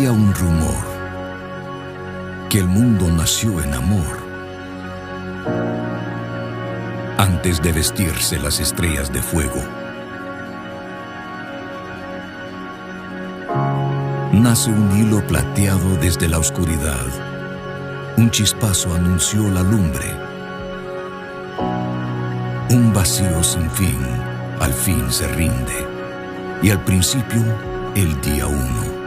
Había un rumor que el mundo nació en amor. Antes de vestirse las estrellas de fuego, nace un hilo plateado desde la oscuridad. Un chispazo anunció la lumbre. Un vacío sin fin al fin se rinde, y al principio el día uno.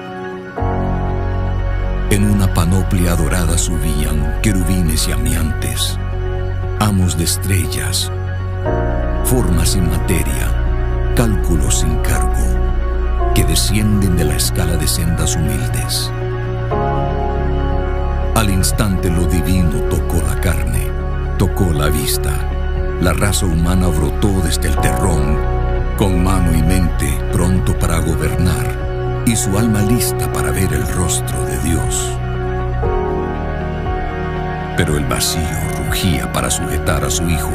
En una panoplia dorada subían querubines y amiantes, amos de estrellas, formas sin materia, cálculos sin cargo, que descienden de la escala de sendas humildes. Al instante lo divino tocó la carne, tocó la vista. La raza humana brotó desde el terrón, con mano y mente pronto para gobernar, y su alma lista para ver el rostro de Dios. Pero el vacío rugía para sujetar a su hijo.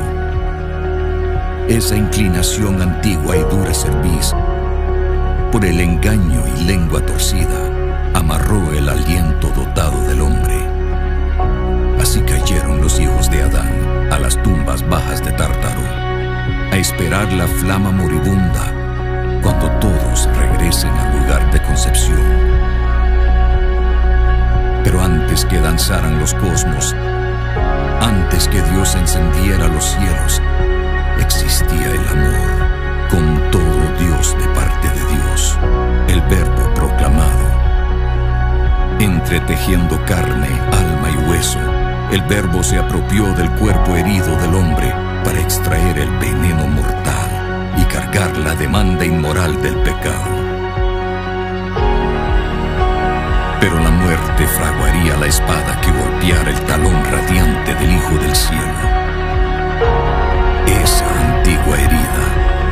Esa inclinación antigua y dura cerviz, por el engaño y lengua torcida, amarró el aliento dotado del hombre. Así cayeron los hijos de Adán a las tumbas bajas de Tártaro, a esperar la flama moribunda cuando todos regresen al lugar de concepción. Pero antes que danzaran los cosmos, antes que Dios encendiera los cielos, existía el amor, con todo Dios de parte de Dios, el Verbo proclamado. Entretejiendo carne, alma y hueso, el Verbo se apropió del cuerpo herido del hombre para extraer el veneno mortal y cargar la demanda inmoral del pecado. Pero la muerte fraguaría la espada que golpeara el talón radiante del Hijo del Cielo. Esa antigua herida,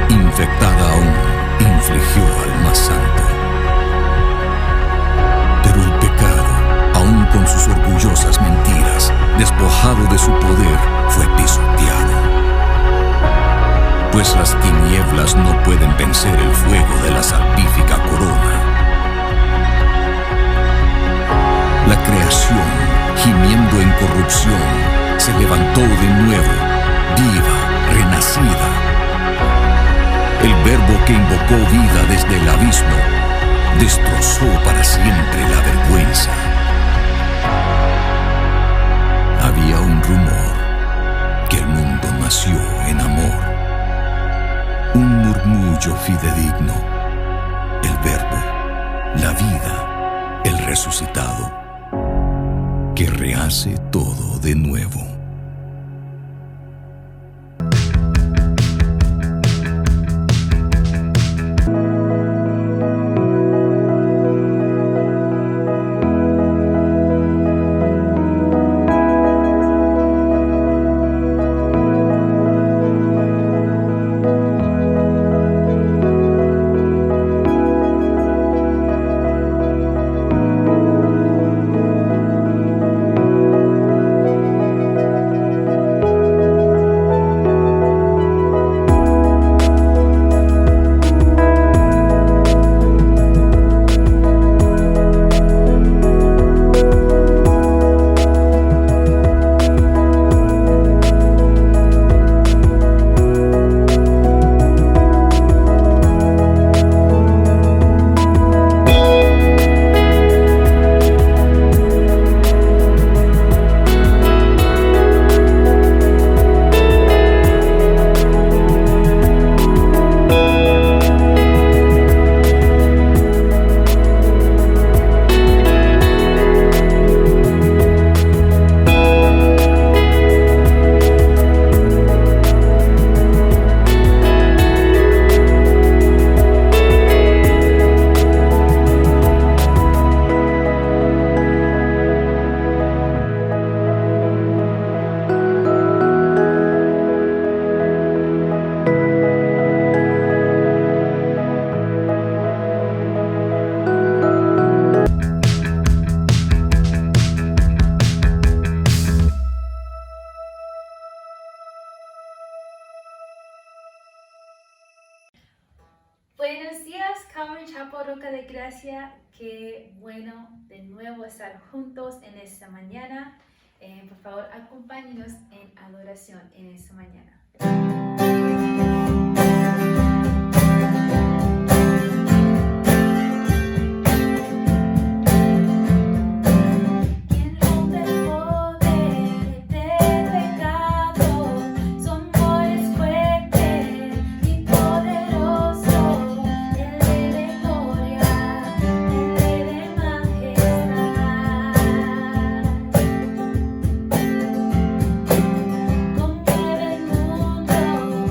infectada aún, infligió al más santo. Pero el pecado, aún con sus orgullosas mentiras, despojado de su poder, fue pisoteado. Pues las tinieblas no pueden vencer el fuego de la salvífica corona. La creación, gimiendo en corrupción, se levantó de nuevo, viva, renacida. El Verbo que invocó vida desde el abismo, destrozó para siempre la vergüenza. Había un rumor que el mundo nació en amor. Un murmullo fidedigno, el Verbo, la vida, el resucitado, que rehace todo de nuevo. gracia, qué bueno de nuevo estar juntos en esta mañana. Por favor, acompáñenos en adoración en esta mañana. Conmueve el mundo.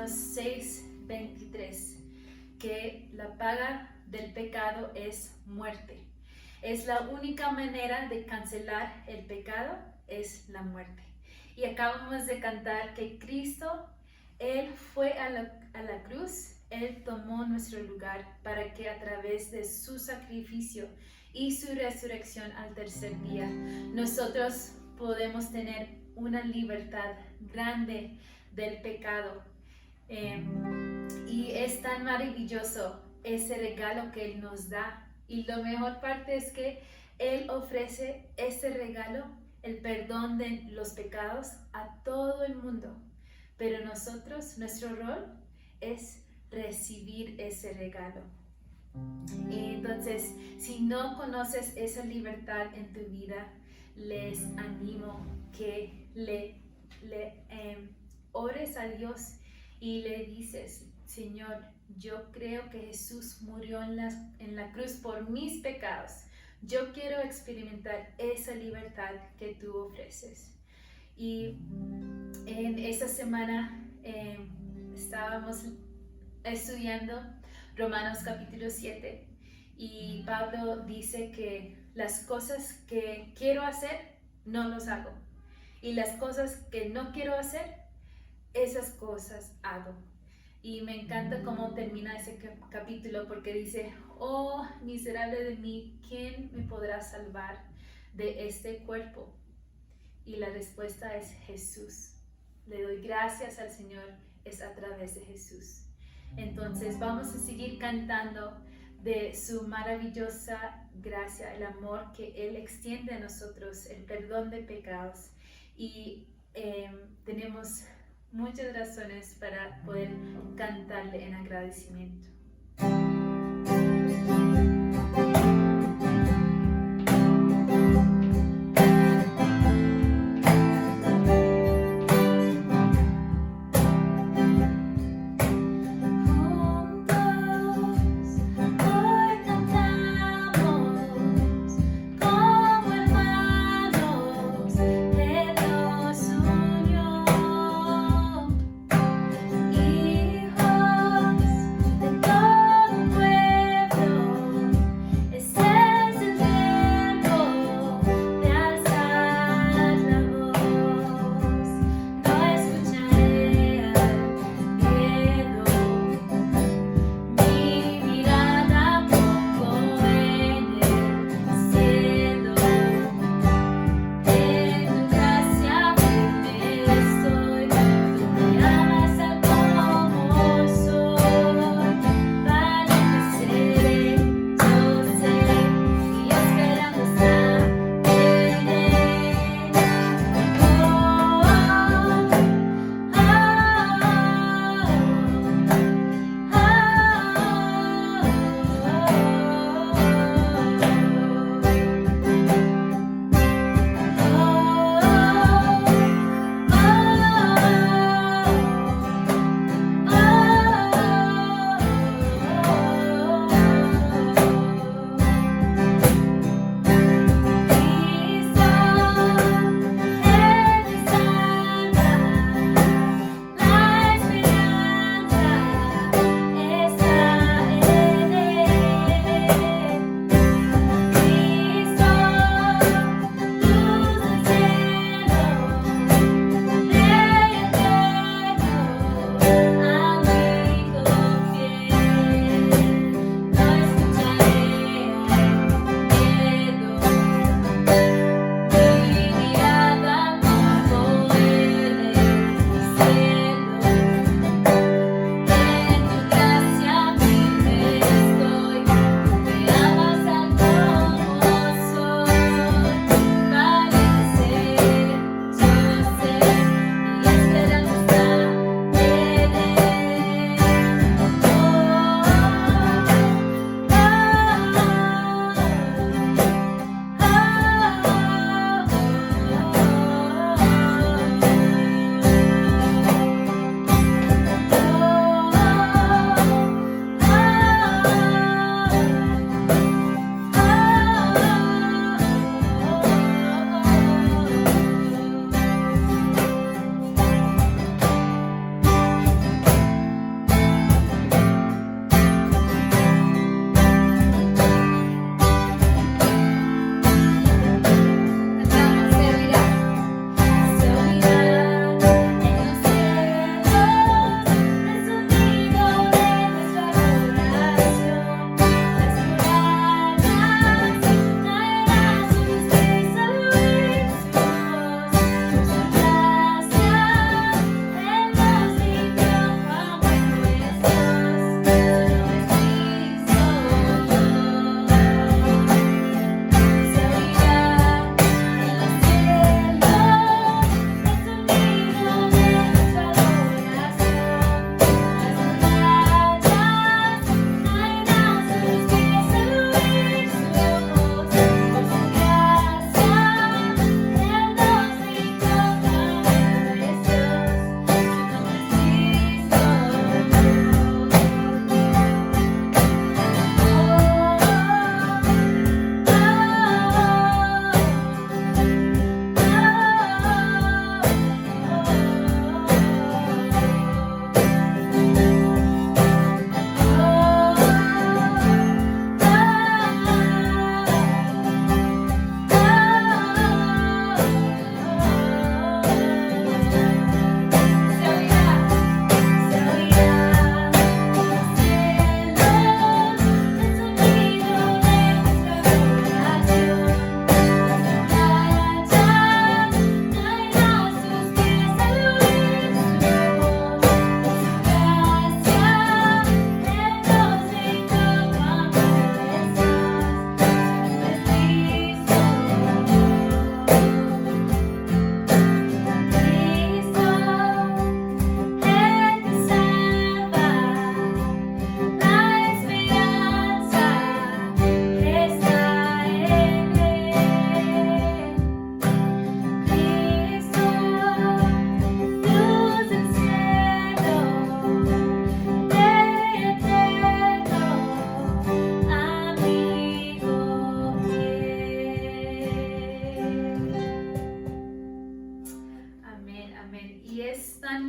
Romanos 6:23, que la paga del pecado es muerte. Es la única manera de cancelar el pecado, es la muerte. Y acabamos de cantar que Cristo, Él fue a la cruz, Él tomó nuestro lugar para que a través de su sacrificio y su resurrección al tercer día, nosotros podemos tener una libertad grande del pecado. Y es tan maravilloso ese regalo que Él nos da. Y la mejor parte es que Él ofrece ese regalo, el perdón de los pecados, a todo el mundo. Pero nosotros, nuestro rol es recibir ese regalo. Entonces, si no conoces esa libertad en tu vida, les animo que le ores a Dios y le dices: Señor, yo creo que Jesús murió en la cruz por mis pecados. Yo quiero experimentar esa libertad que tú ofreces. Y en esta semana estábamos estudiando Romanos capítulo 7 y Pablo dice que las cosas que quiero hacer no los hago, y las cosas que no quiero hacer, esas cosas hago. Y me encanta cómo termina ese capítulo, porque dice: oh, miserable de mí, ¿quién me podrá salvar de este cuerpo? Y la respuesta es Jesús. Le doy gracias al Señor, es a través de Jesús. Entonces vamos a seguir cantando de su maravillosa gracia, el amor que Él extiende a nosotros, el perdón de pecados. Y tenemos muchas razones para poder cantarle en agradecimiento. Hijos de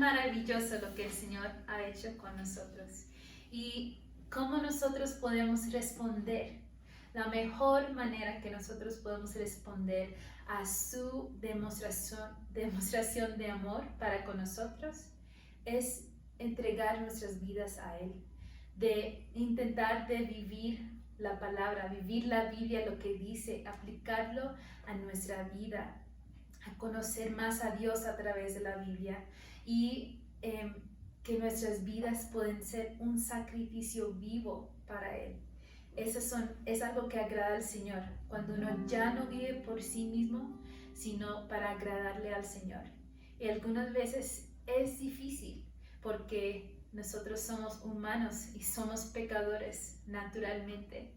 maravilloso lo que el Señor ha hecho con nosotros. Y cómo nosotros podemos responder. La mejor manera que nosotros podemos responder a su demostración de amor para con nosotros es entregar nuestras vidas a Él, de intentar de vivir la palabra, vivir la Biblia, lo que dice, aplicarlo a nuestra vida, a conocer más a Dios a través de la Biblia y que nuestras vidas pueden ser un sacrificio vivo para Él. Es algo que agrada al Señor, cuando uno ya no vive por sí mismo, sino para agradarle al Señor. Y algunas veces es difícil porque nosotros somos humanos y somos pecadores naturalmente,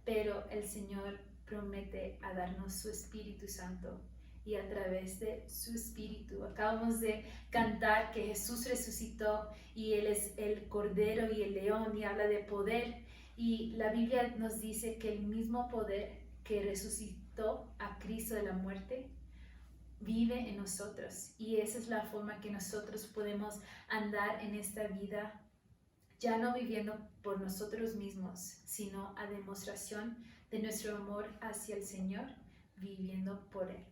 pero el Señor promete a darnos su Espíritu Santo y a través de su Espíritu. Acabamos de cantar que Jesús resucitó y Él es el Cordero y el León y habla de poder. Y la Biblia nos dice que el mismo poder que resucitó a Cristo de la muerte vive en nosotros. Y esa es la forma que nosotros podemos andar en esta vida, ya no viviendo por nosotros mismos, sino a demostración de nuestro amor hacia el Señor, viviendo por Él.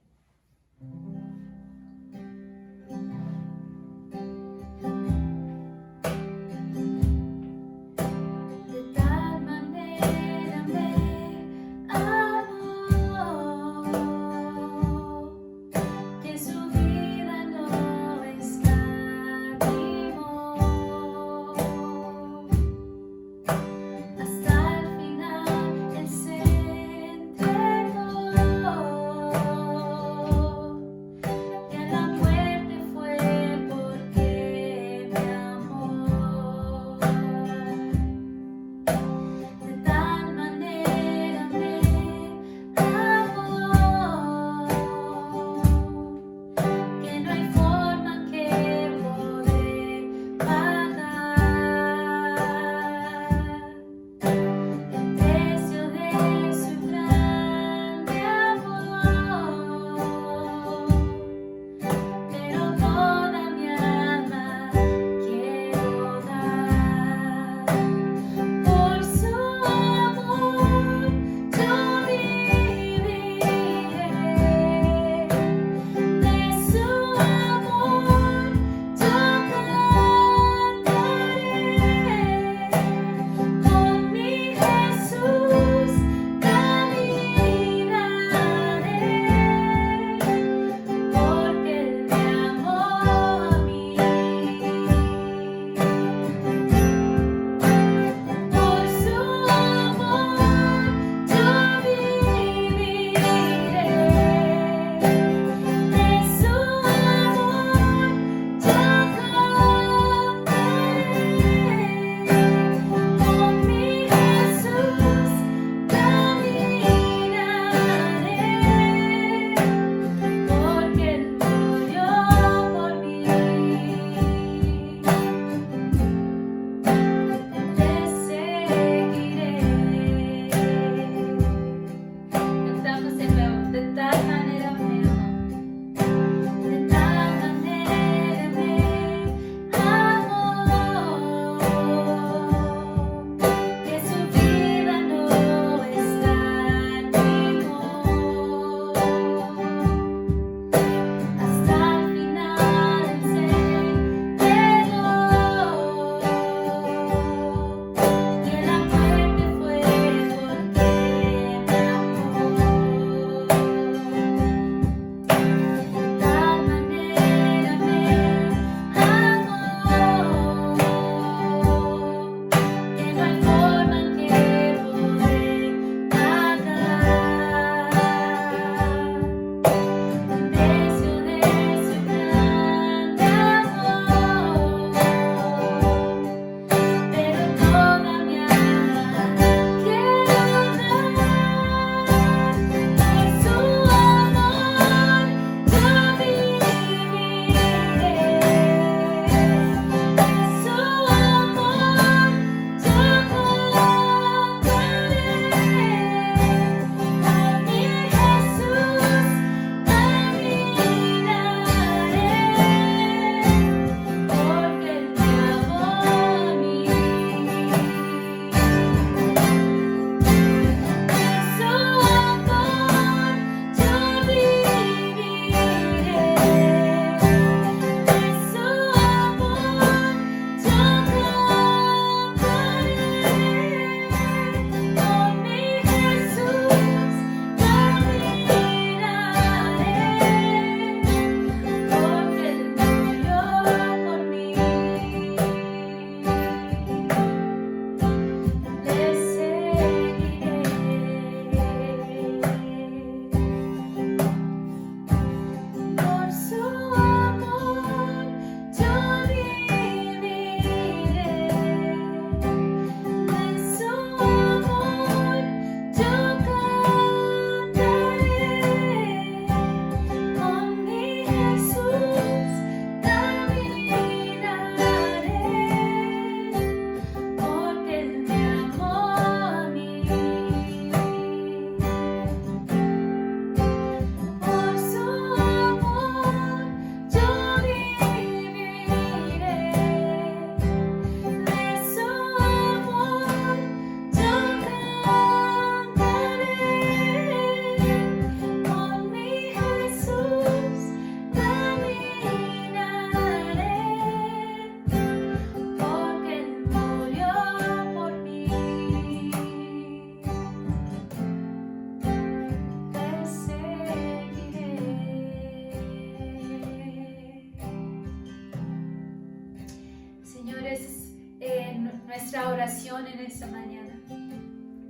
oración en esta mañana,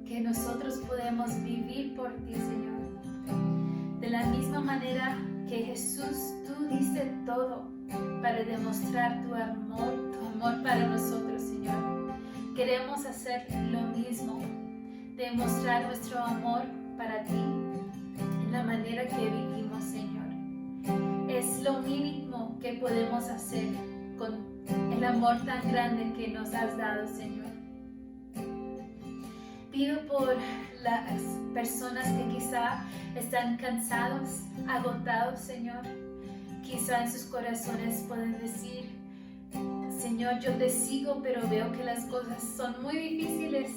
que nosotros podemos vivir por ti, Señor. De la misma manera que Jesús, tú diste todo para demostrar tu amor para nosotros, Señor. Queremos hacer lo mismo, demostrar nuestro amor para ti en la manera que vivimos, Señor. Es lo mínimo que podemos hacer con el amor tan grande que nos has dado, Señor. Pido por las personas que quizá están cansados, agotados, Señor. Quizá en sus corazones pueden decir: Señor, yo te sigo, pero veo que las cosas son muy difíciles.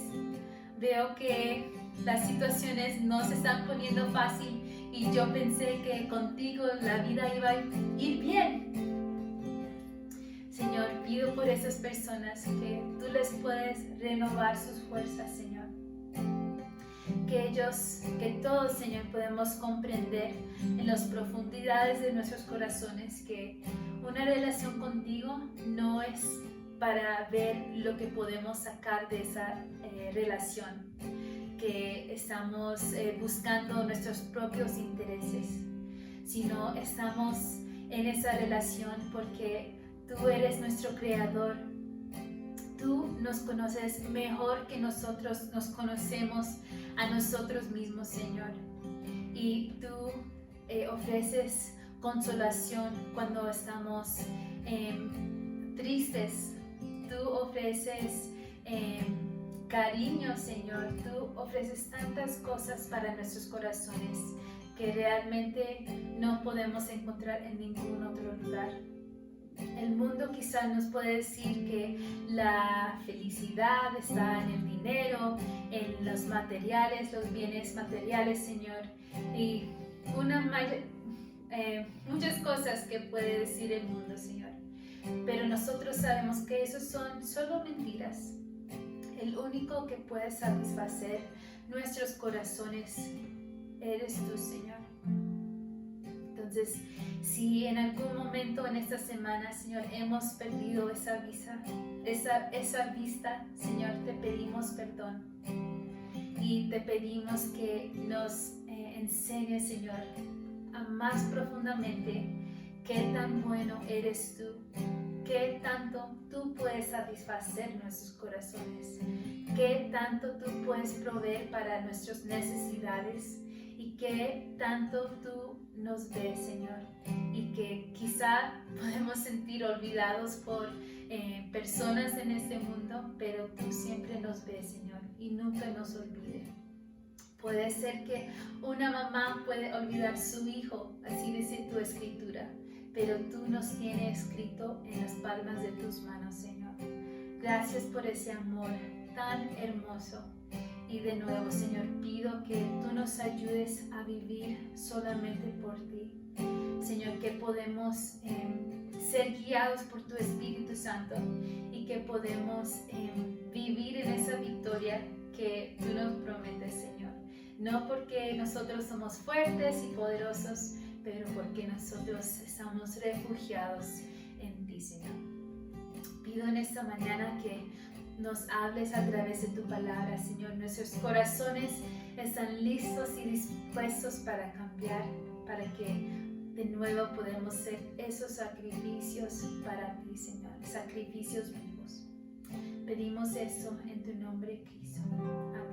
Veo que las situaciones no se están poniendo fácil y yo pensé que contigo la vida iba a ir bien. Señor, pido por esas personas que tú les puedes renovar sus fuerzas, Señor. Que todos, Señor, podemos comprender en las profundidades de nuestros corazones que una relación contigo no es para ver lo que podemos sacar de esa relación, que estamos buscando nuestros propios intereses, sino estamos en esa relación porque tú eres nuestro creador. Tú nos conoces mejor que nosotros nos conocemos a nosotros mismos, Señor. Y tú ofreces consolación cuando estamos tristes. Tú ofreces cariño, Señor. Tú ofreces tantas cosas para nuestros corazones que realmente no podemos encontrar en ningún otro lugar. El mundo quizá nos puede decir que la felicidad está en el dinero, en los materiales, los bienes materiales, Señor, y muchas cosas que puede decir el mundo, Señor. Pero nosotros sabemos que esos son solo mentiras. El único que puede satisfacer nuestros corazones eres tú, Señor. Entonces, si en algún momento en esta semana, Señor, hemos perdido esa vista, Señor, te pedimos perdón y te pedimos que nos enseñes, Señor, a más profundamente qué tan bueno eres tú, qué tanto tú puedes satisfacer nuestros corazones, qué tanto tú puedes proveer para nuestras necesidades y qué tanto tú nos ves, Señor, y que quizá podemos sentir olvidados por personas en este mundo, pero tú siempre nos ves, Señor, y nunca nos olvides. Puede ser que una mamá puede olvidar su hijo, así dice tu escritura, pero tú nos tienes escrito en las palmas de tus manos, Señor. Gracias por ese amor tan hermoso. Y de nuevo, Señor, pido que tú nos ayudes a vivir solamente por ti. Señor, que podemos ser guiados por tu Espíritu Santo y que podemos vivir en esa victoria que tú nos prometes, Señor. No porque nosotros somos fuertes y poderosos, pero porque nosotros estamos refugiados en ti, Señor. Pido en esta mañana que nos hables a través de tu palabra, Señor. Nuestros corazones están listos y dispuestos para cambiar, para que de nuevo podamos ser esos sacrificios para ti, Señor, sacrificios vivos. Pedimos eso en tu nombre, Cristo. Amén.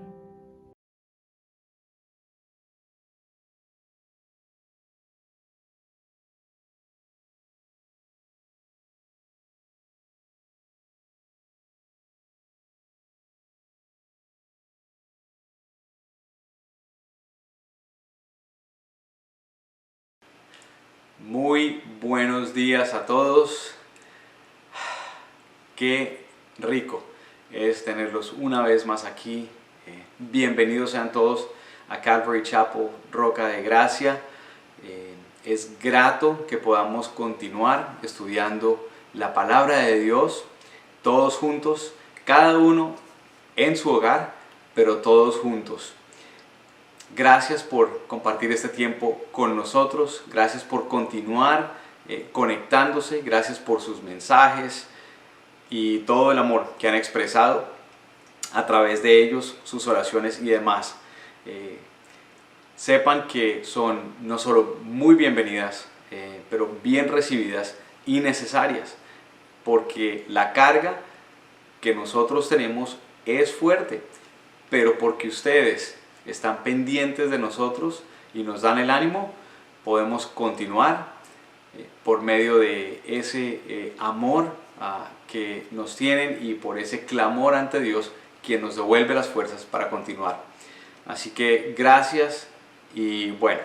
Muy buenos días a todos. Qué rico es tenerlos una vez más aquí. Bienvenidos sean todos a Calvary Chapel, Roca de Gracia. Es grato que podamos continuar estudiando la palabra de Dios, todos juntos, cada uno en su hogar, pero todos juntos. Gracias por compartir este tiempo con nosotros, gracias por continuar conectándose, gracias por sus mensajes y todo el amor que han expresado. a través de ellos, sus oraciones y demás. Sepan que son no solo muy bienvenidas, pero bien recibidas y necesarias, porque la carga que nosotros tenemos es fuerte, pero porque ustedes están pendientes de nosotros y nos dan el ánimo, podemos continuar por medio de ese amor que nos tienen y por ese clamor ante Dios, quien nos devuelve las fuerzas para continuar. Así que gracias y bueno,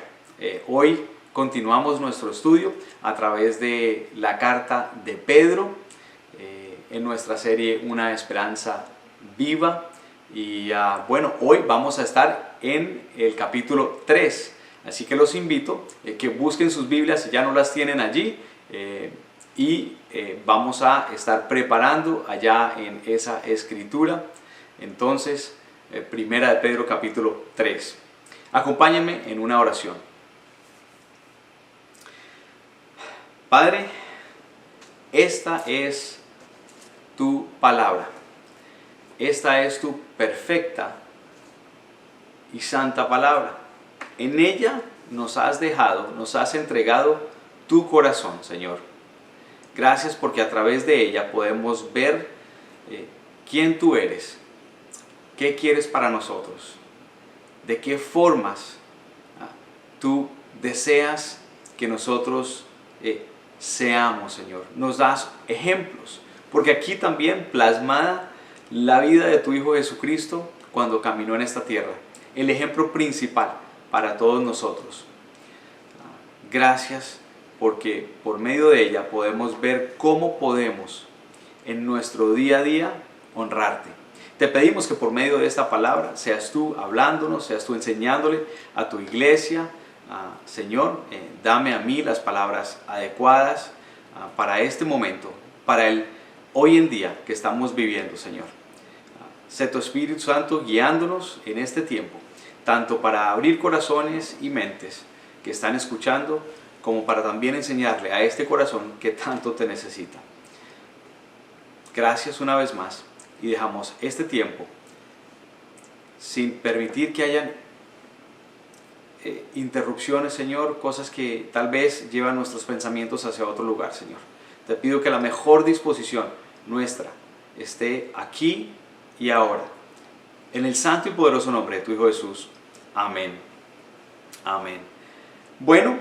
hoy continuamos nuestro estudio a través de la carta de Pedro en nuestra serie Una Esperanza Viva. Y bueno, hoy vamos a estar en el capítulo 3. Así que los invito que busquen sus Biblias si ya no las tienen allí y vamos a estar preparando allá en esa escritura. Entonces, Primera de Pedro capítulo 3. Acompáñenme en una oración. Padre, esta es tu palabra. Esta es tu perfecta y santa palabra. En ella nos has dejado, nos has entregado tu corazón, Señor. Gracias porque a través de ella podemos ver quién tú eres, qué quieres para nosotros, de qué formas tú deseas que nosotros seamos, Señor. Nos das ejemplos, porque aquí también plasmada la vida de tu Hijo Jesucristo cuando caminó en esta tierra, el ejemplo principal para todos nosotros. Gracias porque por medio de ella podemos ver cómo podemos en nuestro día a día honrarte. Te pedimos que por medio de esta palabra seas tú hablándonos, seas tú enseñándole a tu iglesia. Señor, dame a mí las palabras adecuadas para este momento, para el hoy en día que estamos viviendo, Señor. Sé tu Espíritu Santo guiándonos en este tiempo, tanto para abrir corazones y mentes que están escuchando, como para también enseñarle a este corazón que tanto te necesita. Gracias una vez más y dejamos este tiempo sin permitir que hayan interrupciones, Señor, cosas que tal vez llevan nuestros pensamientos hacia otro lugar, Señor. Te pido que la mejor disposición nuestra esté aquí y ahora. En el santo y poderoso nombre de tu Hijo Jesús. Amén. Amén. Bueno,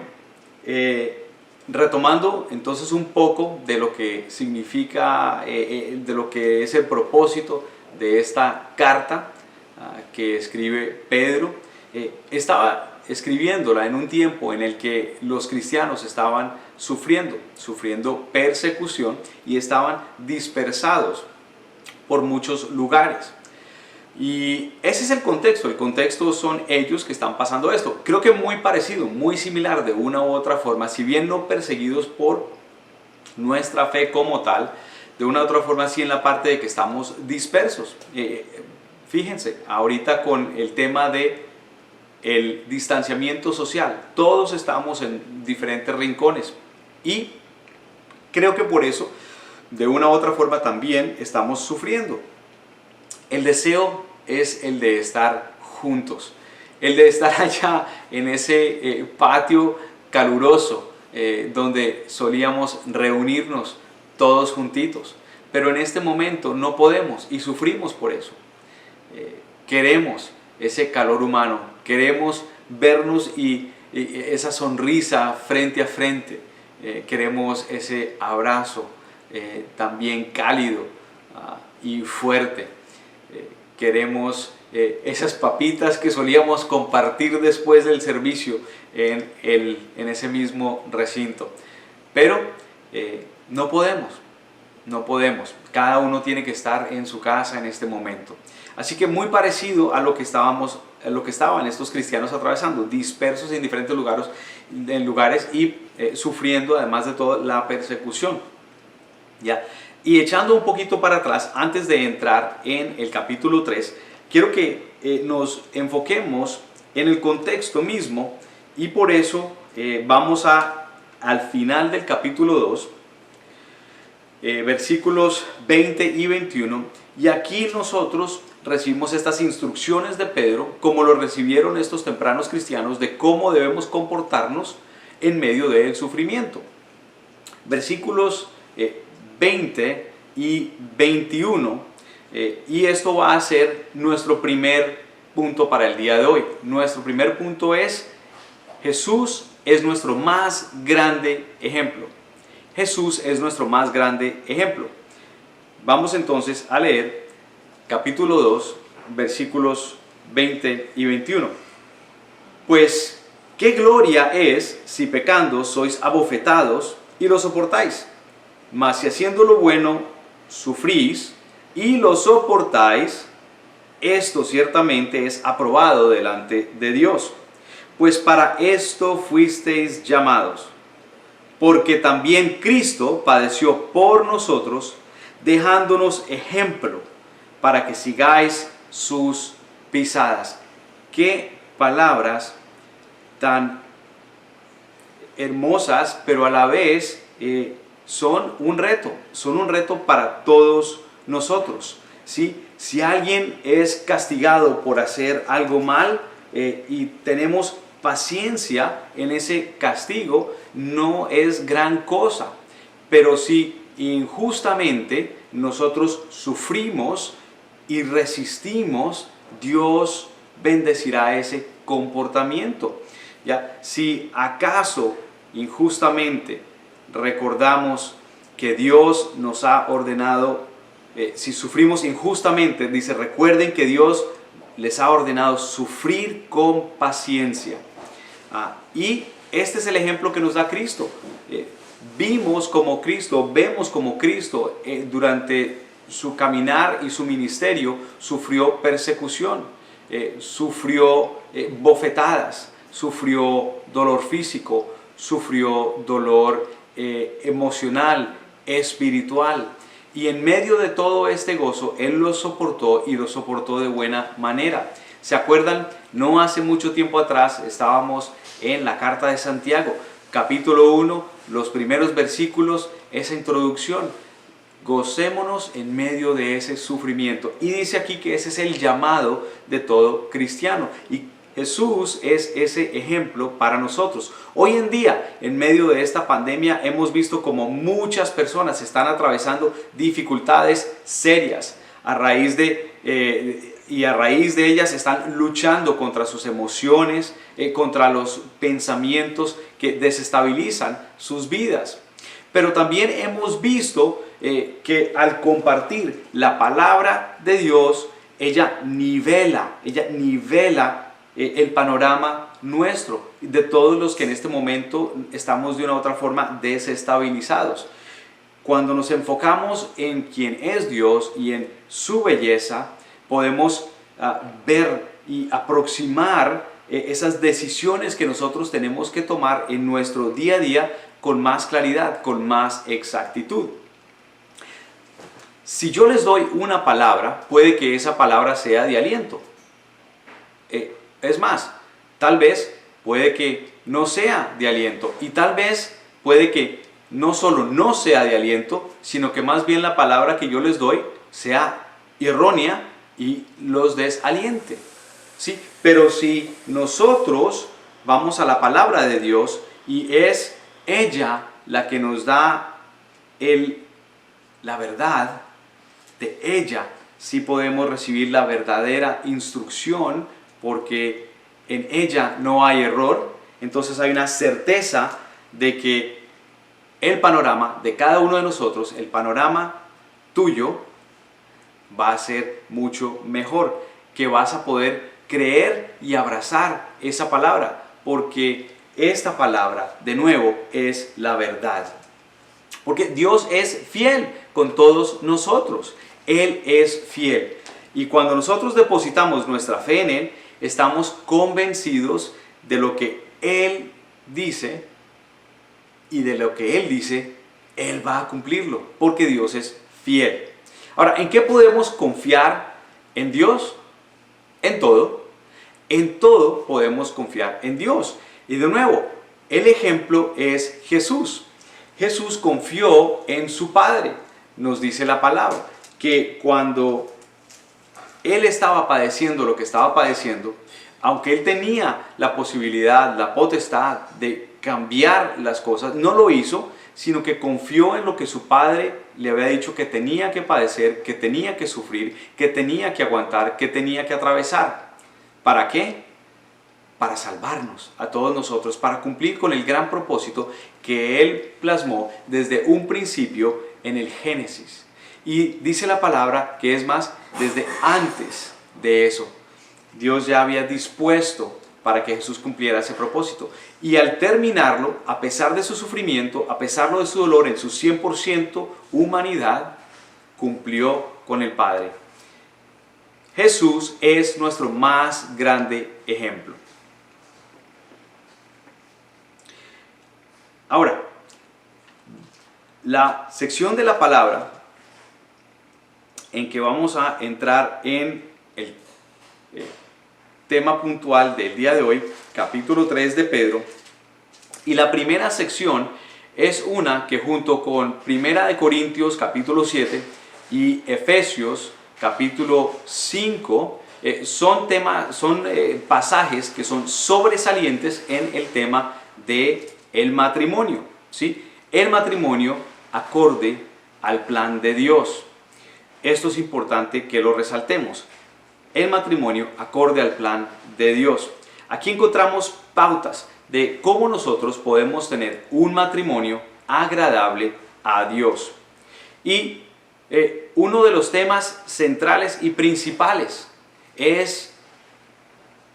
retomando entonces un poco de lo que significa, de lo que es el propósito de esta carta que escribe Pedro. Estaba escribiéndola en un tiempo en el que los cristianos estaban sufriendo persecución y estaban dispersados por muchos lugares. Y ese es el contexto son ellos que están pasando esto. Creo que muy parecido, muy similar de una u otra forma, si bien no perseguidos por nuestra fe como tal, de una u otra forma sí en la parte de que estamos dispersos. Fíjense, ahorita con el tema de el distanciamiento social, todos estamos en diferentes rincones y creo que por eso de una u otra forma también estamos sufriendo. El deseo es el de estar juntos, el de estar allá en ese patio caluroso donde solíamos reunirnos todos juntitos, pero en este momento no podemos y sufrimos por eso. Queremos ese calor humano, queremos vernos y esa sonrisa frente a frente, queremos ese abrazo también cálido y fuerte. Queremos esas papitas que solíamos compartir después del servicio en ese mismo recinto. Pero no podemos. Cada uno tiene que estar en su casa en este momento. Así que muy parecido a lo que estaban estos cristianos atravesando, dispersos en diferentes lugares y sufriendo además de todo la persecución. ¿Ya? Y echando un poquito para atrás, antes de entrar en el capítulo 3, quiero que nos enfoquemos en el contexto mismo y por eso vamos al final del capítulo 2 versículos 20 y 21, y aquí nosotros recibimos estas instrucciones de Pedro, como lo recibieron estos tempranos cristianos, de cómo debemos comportarnos en medio del sufrimiento. Versículos 20 y 21, y esto va a ser nuestro primer punto para el día de hoy. Nuestro primer punto es: Jesús es nuestro más grande ejemplo. Jesús es nuestro más grande ejemplo. Vamos entonces a leer capítulo 2, versículos 20 y 21. Pues, ¿qué gloria es si pecando sois abofetados y lo soportáis? Mas si haciendo lo bueno sufrís y lo soportáis, esto ciertamente es aprobado delante de Dios. Pues para esto fuisteis llamados, porque también Cristo padeció por nosotros, dejándonos ejemplo para que sigáis sus pisadas. Qué palabras tan hermosas, pero a la vez son un reto para todos nosotros, ¿sí? Si alguien es castigado por hacer algo mal y tenemos paciencia en ese castigo, no es gran cosa. Pero si injustamente nosotros sufrimos y resistimos, Dios bendecirá ese comportamiento. ¿Ya? Si acaso injustamente recordamos que Dios nos ha ordenado, si sufrimos injustamente, dice, recuerden que Dios les ha ordenado sufrir con paciencia. Y este es el ejemplo que nos da Cristo. Vemos como Cristo durante su caminar y su ministerio sufrió persecución, sufrió bofetadas, sufrió dolor físico, sufrió dolor emocional, espiritual. Y en medio de todo este gozo, Él lo soportó y lo soportó de buena manera. ¿Se acuerdan? No hace mucho tiempo atrás estábamos en la carta de Santiago, capítulo 1, los primeros versículos, esa introducción. Gocémonos en medio de ese sufrimiento. Y dice aquí que ese es el llamado de todo cristiano. Y Jesús es ese ejemplo para nosotros. Hoy en día, en medio de esta pandemia, hemos visto como muchas personas están atravesando dificultades serias. A raíz de ellas están luchando contra sus emociones, contra los pensamientos que desestabilizan sus vidas. Pero también hemos visto que al compartir la palabra de Dios, ella nivela el panorama nuestro, de todos los que en este momento estamos de una u otra forma desestabilizados. Cuando nos enfocamos en quién es Dios y en su belleza, podemos ver y aproximar esas decisiones que nosotros tenemos que tomar en nuestro día a día con más claridad, con más exactitud. Si yo les doy una palabra, puede que esa palabra sea de aliento. Es más, tal vez puede que no sea de aliento, y tal vez puede que no solo no sea de aliento, sino que más bien la palabra que yo les doy sea errónea y los desaliente, ¿sí? Pero si nosotros vamos a la palabra de Dios y es ella la que nos da la verdad, de ella sí podemos recibir la verdadera instrucción, porque en ella no hay error. Entonces hay una certeza de que el panorama de cada uno de nosotros, el panorama tuyo, va a ser mucho mejor, que vas a poder creer y abrazar esa palabra, porque esta palabra, de nuevo, es la verdad. Porque Dios es fiel con todos nosotros. Él es fiel. Y cuando nosotros depositamos nuestra fe en Él, estamos convencidos de lo que Él dice, y de lo que Él dice, Él va a cumplirlo, porque Dios es fiel. Ahora, ¿en qué podemos confiar en Dios? En todo. En todo podemos confiar en Dios. Y de nuevo, el ejemplo es Jesús. Jesús confió en su Padre. nos dice la palabra, que cuando él estaba padeciendo lo que estaba padeciendo, aunque él tenía la posibilidad, la potestad de cambiar las cosas, no lo hizo, sino que confió en lo que su padre le había dicho que tenía que padecer, que tenía que sufrir, que tenía que aguantar, que tenía que atravesar. ¿Para qué? Para salvarnos a todos nosotros, para cumplir con el gran propósito que él plasmó desde un principio en el Génesis. Y dice la palabra que es más, desde antes de eso, Dios ya había dispuesto para que Jesús cumpliera ese propósito. Y al terminarlo, a pesar de su sufrimiento, a pesar de su dolor, en su 100% humanidad, cumplió con el Padre. Jesús es nuestro más grande ejemplo. Ahora, la sección de la palabra en que vamos a entrar en el tema puntual del día de hoy, capítulo 3 de Pedro, y la primera sección es una que junto con Primera de Corintios capítulo 7 y Efesios capítulo 5 son pasajes que son sobresalientes en el tema de el matrimonio, ¿sí? El matrimonio acorde al plan de Dios. Esto es importante que lo resaltemos. El matrimonio acorde al plan de Dios. Aquí encontramos pautas de cómo nosotros podemos tener un matrimonio agradable a Dios. Y uno de los temas centrales y principales es,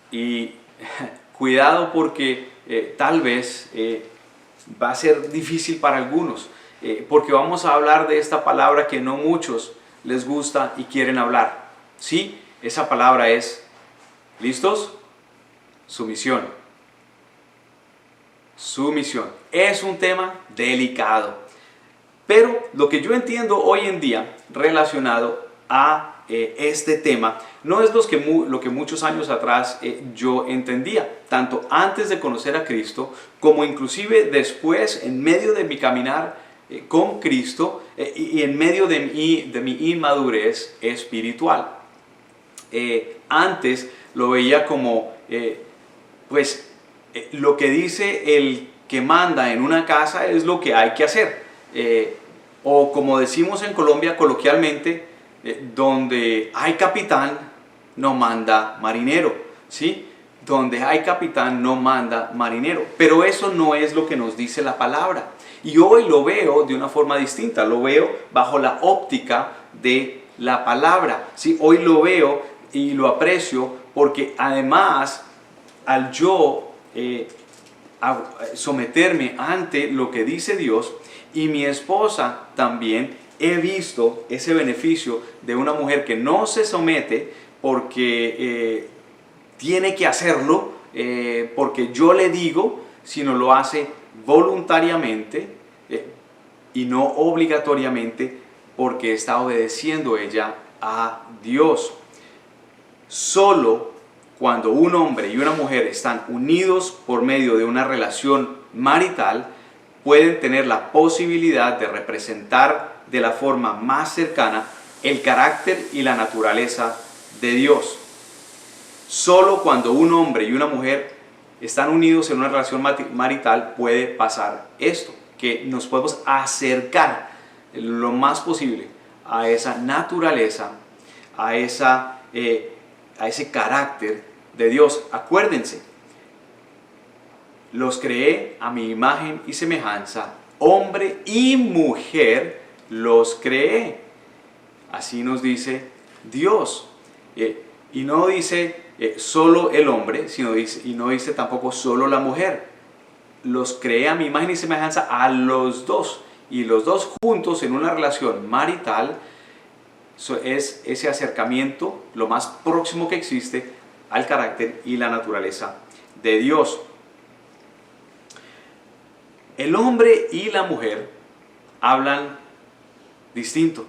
y cuidado porque tal vez va a ser difícil para algunos, porque vamos a hablar de esta palabra que no muchos les gusta y quieren hablar. ¿Sí? Esa palabra es, ¿listos? Sumisión. Sumisión. Es un tema delicado. Pero lo que yo entiendo hoy en día relacionado a este tema no es lo que muchos años atrás yo entendía, tanto antes de conocer a Cristo como inclusive después en medio de mi caminar con Cristo y en medio de mi inmadurez espiritual. Antes lo veía como lo que dice el que manda en una casa es lo que hay que hacer, o como decimos en Colombia coloquialmente, donde hay capitán no manda marinero, ¿sí? Donde hay capitán no manda marinero, pero eso no es lo que nos dice la palabra. Y hoy lo veo de una forma distinta, lo veo bajo la óptica de la palabra, ¿sí? Hoy lo veo y lo aprecio porque además al yo someterme ante lo que dice Dios y mi esposa también, he visto ese beneficio de una mujer que no se somete porque tiene que hacerlo, porque yo le digo, sino lo hace voluntariamente y no obligatoriamente porque está obedeciendo ella a Dios. Solo cuando un hombre y una mujer están unidos por medio de una relación marital, pueden tener la posibilidad de representar de la forma más cercana el carácter y la naturaleza de Dios. Solo cuando un hombre y una mujer están unidos en una relación marital puede pasar esto, que nos podemos acercar lo más posible a esa naturaleza, a ese carácter de Dios. Acuérdense, los creé a mi imagen y semejanza, hombre y mujer los creé. Así nos dice Dios. Y no dice solo el hombre, y no dice tampoco solo la mujer. Los creé a mi imagen y semejanza a los dos. Y los dos juntos en una relación marital es ese acercamiento lo más próximo que existe al carácter y la naturaleza de Dios. El hombre y la mujer hablan distinto,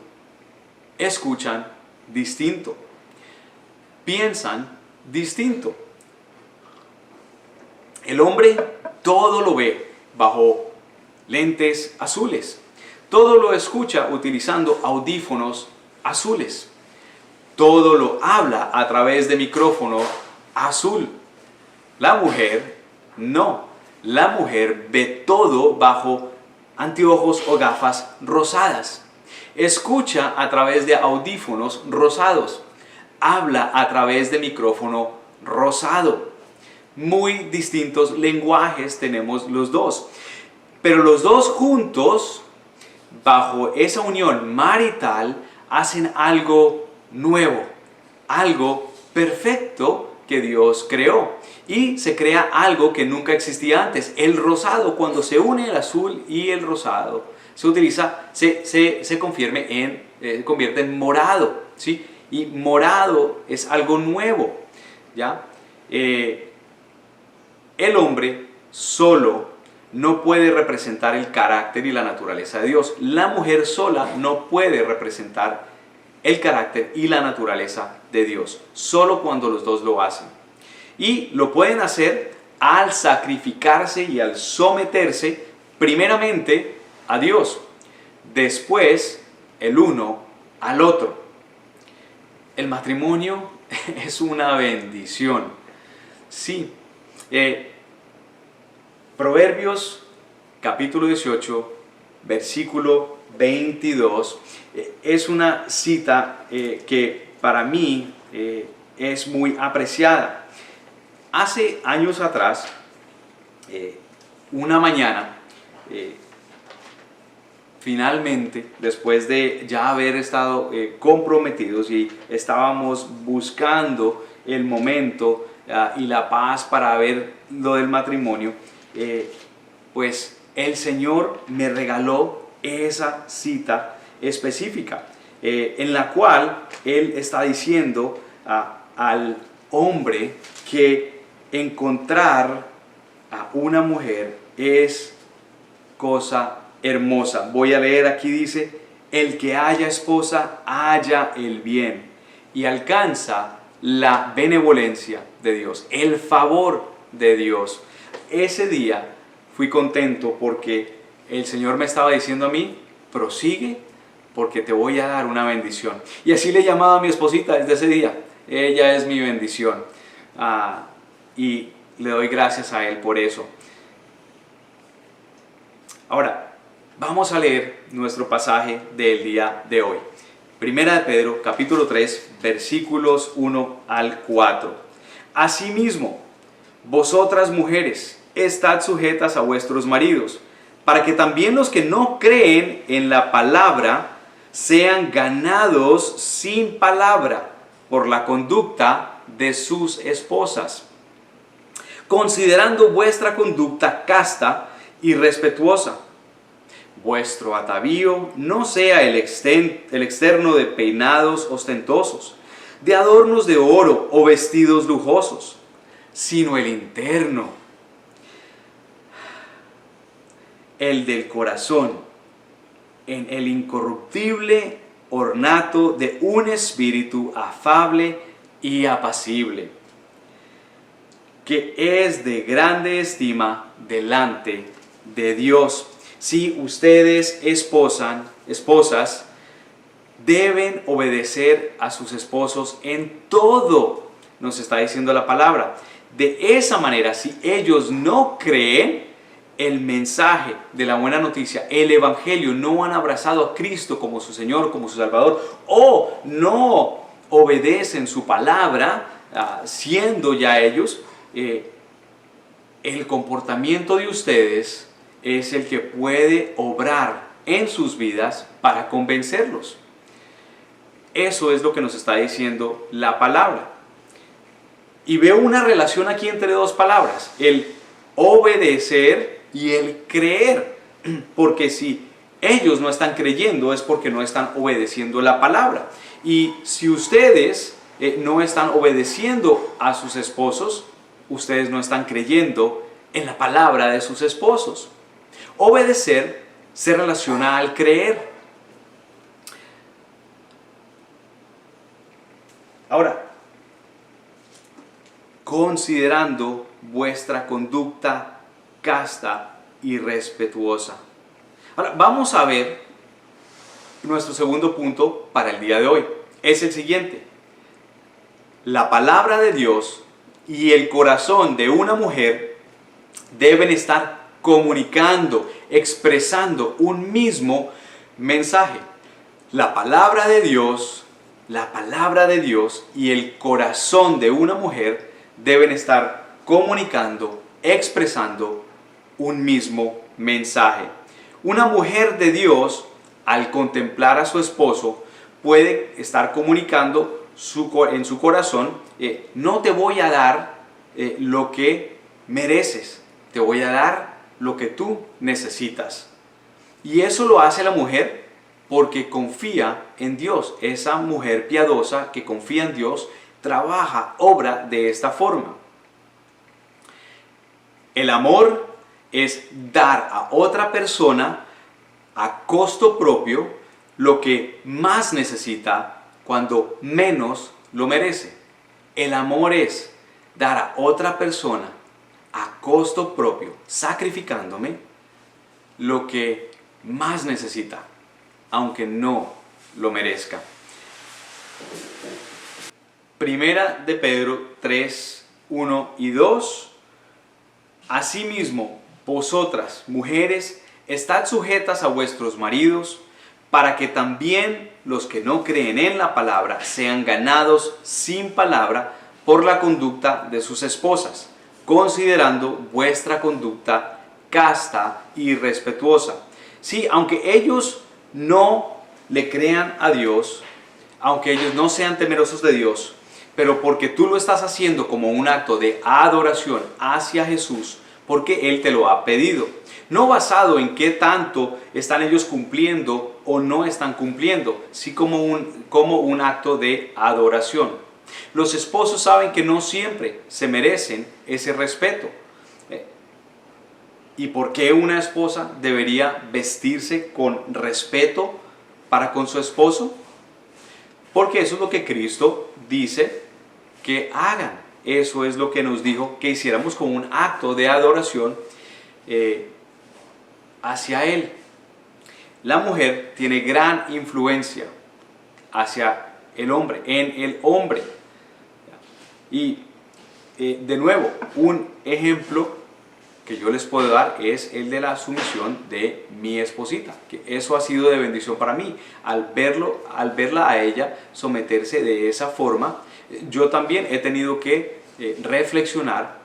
escuchan distinto, piensan distinto. El hombre todo lo ve bajo lentes azules, Todo lo escucha utilizando audífonos azules. Todo lo habla a través de micrófono azul. La mujer no. La mujer ve todo bajo anteojos o gafas rosadas. Escucha a través de audífonos rosados. Habla a través de micrófono rosado. Muy distintos lenguajes tenemos los dos. Pero los dos juntos, bajo esa unión marital, hacen algo nuevo, algo perfecto que Dios creó. Y se crea algo que nunca existía antes. El rosado, cuando se une el azul y el rosado, se utiliza, se convierte en morado, ¿sí? Y morado es algo nuevo, ¿ya? El hombre solo no puede representar el carácter y la naturaleza de Dios. La mujer sola no puede representar el carácter y la naturaleza de Dios. Solo cuando los dos lo hacen. Y lo pueden hacer al sacrificarse y al someterse primeramente a Dios, después el uno al otro. El matrimonio es una bendición. Sí. Proverbios capítulo 18, versículo 22, es una cita que para mí es muy apreciada. Hace años atrás, una mañana, finalmente, después de ya haber estado comprometidos y estábamos buscando el momento y la paz para ver lo del matrimonio, pues el Señor me regaló esa cita específica, en la cual Él está diciendo al hombre que encontrar a una mujer es cosa hermosa. Voy a leer, aquí dice: el que haya esposa halla el bien y alcanza la benevolencia de Dios, el favor de Dios. Ese día fui contento porque el Señor me estaba diciendo a mí: prosigue porque te voy a dar una bendición. Y así le llamaba a mi esposita desde ese día: ella es mi bendición. Y le doy gracias a Él por eso. Ahora, vamos a leer nuestro pasaje del día de hoy. Primera de Pedro, capítulo 3, versículos 1 al 4. Asimismo, vosotras mujeres, estad sujetas a vuestros maridos, para que también los que no creen en la palabra sean ganados sin palabra por la conducta de sus esposas, considerando vuestra conducta casta y respetuosa. Vuestro atavío no sea el externo de peinados ostentosos, de adornos de oro o vestidos lujosos, sino el interno, el del corazón, en el incorruptible ornato de un espíritu afable y apacible, que es de grande estima delante de Dios. Si ustedes esposas deben obedecer a sus esposos en todo, nos está diciendo la palabra. De esa manera, si ellos no creen el mensaje de la buena noticia, el evangelio, no han abrazado a Cristo como su Señor, como su Salvador, o no obedecen su palabra, siendo ya ellos, el comportamiento de ustedes es el que puede obrar en sus vidas para convencerlos. Eso es lo que nos está diciendo la palabra. Y veo una relación aquí entre dos palabras: el obedecer y el creer. Porque si ellos no están creyendo es porque no están obedeciendo la palabra. Y si ustedes no están obedeciendo a sus esposos, ustedes no están creyendo en la palabra de sus esposos. Obedecer se relaciona al creer. Ahora, considerando vuestra conducta casta y respetuosa. Ahora, vamos a ver nuestro segundo punto para el día de hoy es el siguiente. La palabra de Dios y el corazón de una mujer deben estar comunicando, expresando un mismo mensaje. La palabra de Dios y el corazón de una mujer deben estar comunicando, expresando un mismo mensaje. Una mujer de Dios, al contemplar a su esposo, puede estar comunicando en su corazón, no te voy a dar lo que mereces, te voy a dar lo que tú necesitas. Y eso lo hace la mujer porque confía en Dios. Esa mujer piadosa que confía en Dios trabaja, obra de esta forma. El amor es dar a otra persona a costo propio lo que más necesita cuando menos lo merece. El amor es dar a otra persona a costo propio, sacrificándome lo que más necesita, aunque no lo merezca. Primera de Pedro 3, 1 y 2. Asimismo, vosotras, mujeres, estad sujetas a vuestros maridos, para que también los que no creen en la palabra sean ganados sin palabra por la conducta de sus esposas, considerando vuestra conducta casta y respetuosa. Sí, aunque ellos no le crean a Dios, aunque ellos no sean temerosos de Dios, pero porque tú lo estás haciendo como un acto de adoración hacia Jesús, porque Él te lo ha pedido. No basado en qué tanto están ellos cumpliendo o no están cumpliendo, sí como un acto de adoración. Los esposos saben que no siempre se merecen ese respeto. ¿Y por qué una esposa debería vestirse con respeto para con su esposo? Porque eso es lo que Cristo dice que hagan. Eso es lo que nos dijo que hiciéramos como un acto de adoración hacia Él. La mujer tiene gran influencia hacia el hombre, en el hombre. Y de nuevo, un ejemplo que yo les puedo dar es el de la sumisión de mi esposita, que eso ha sido de bendición para mí. Al verla a ella someterse de esa forma, yo también he tenido que reflexionar,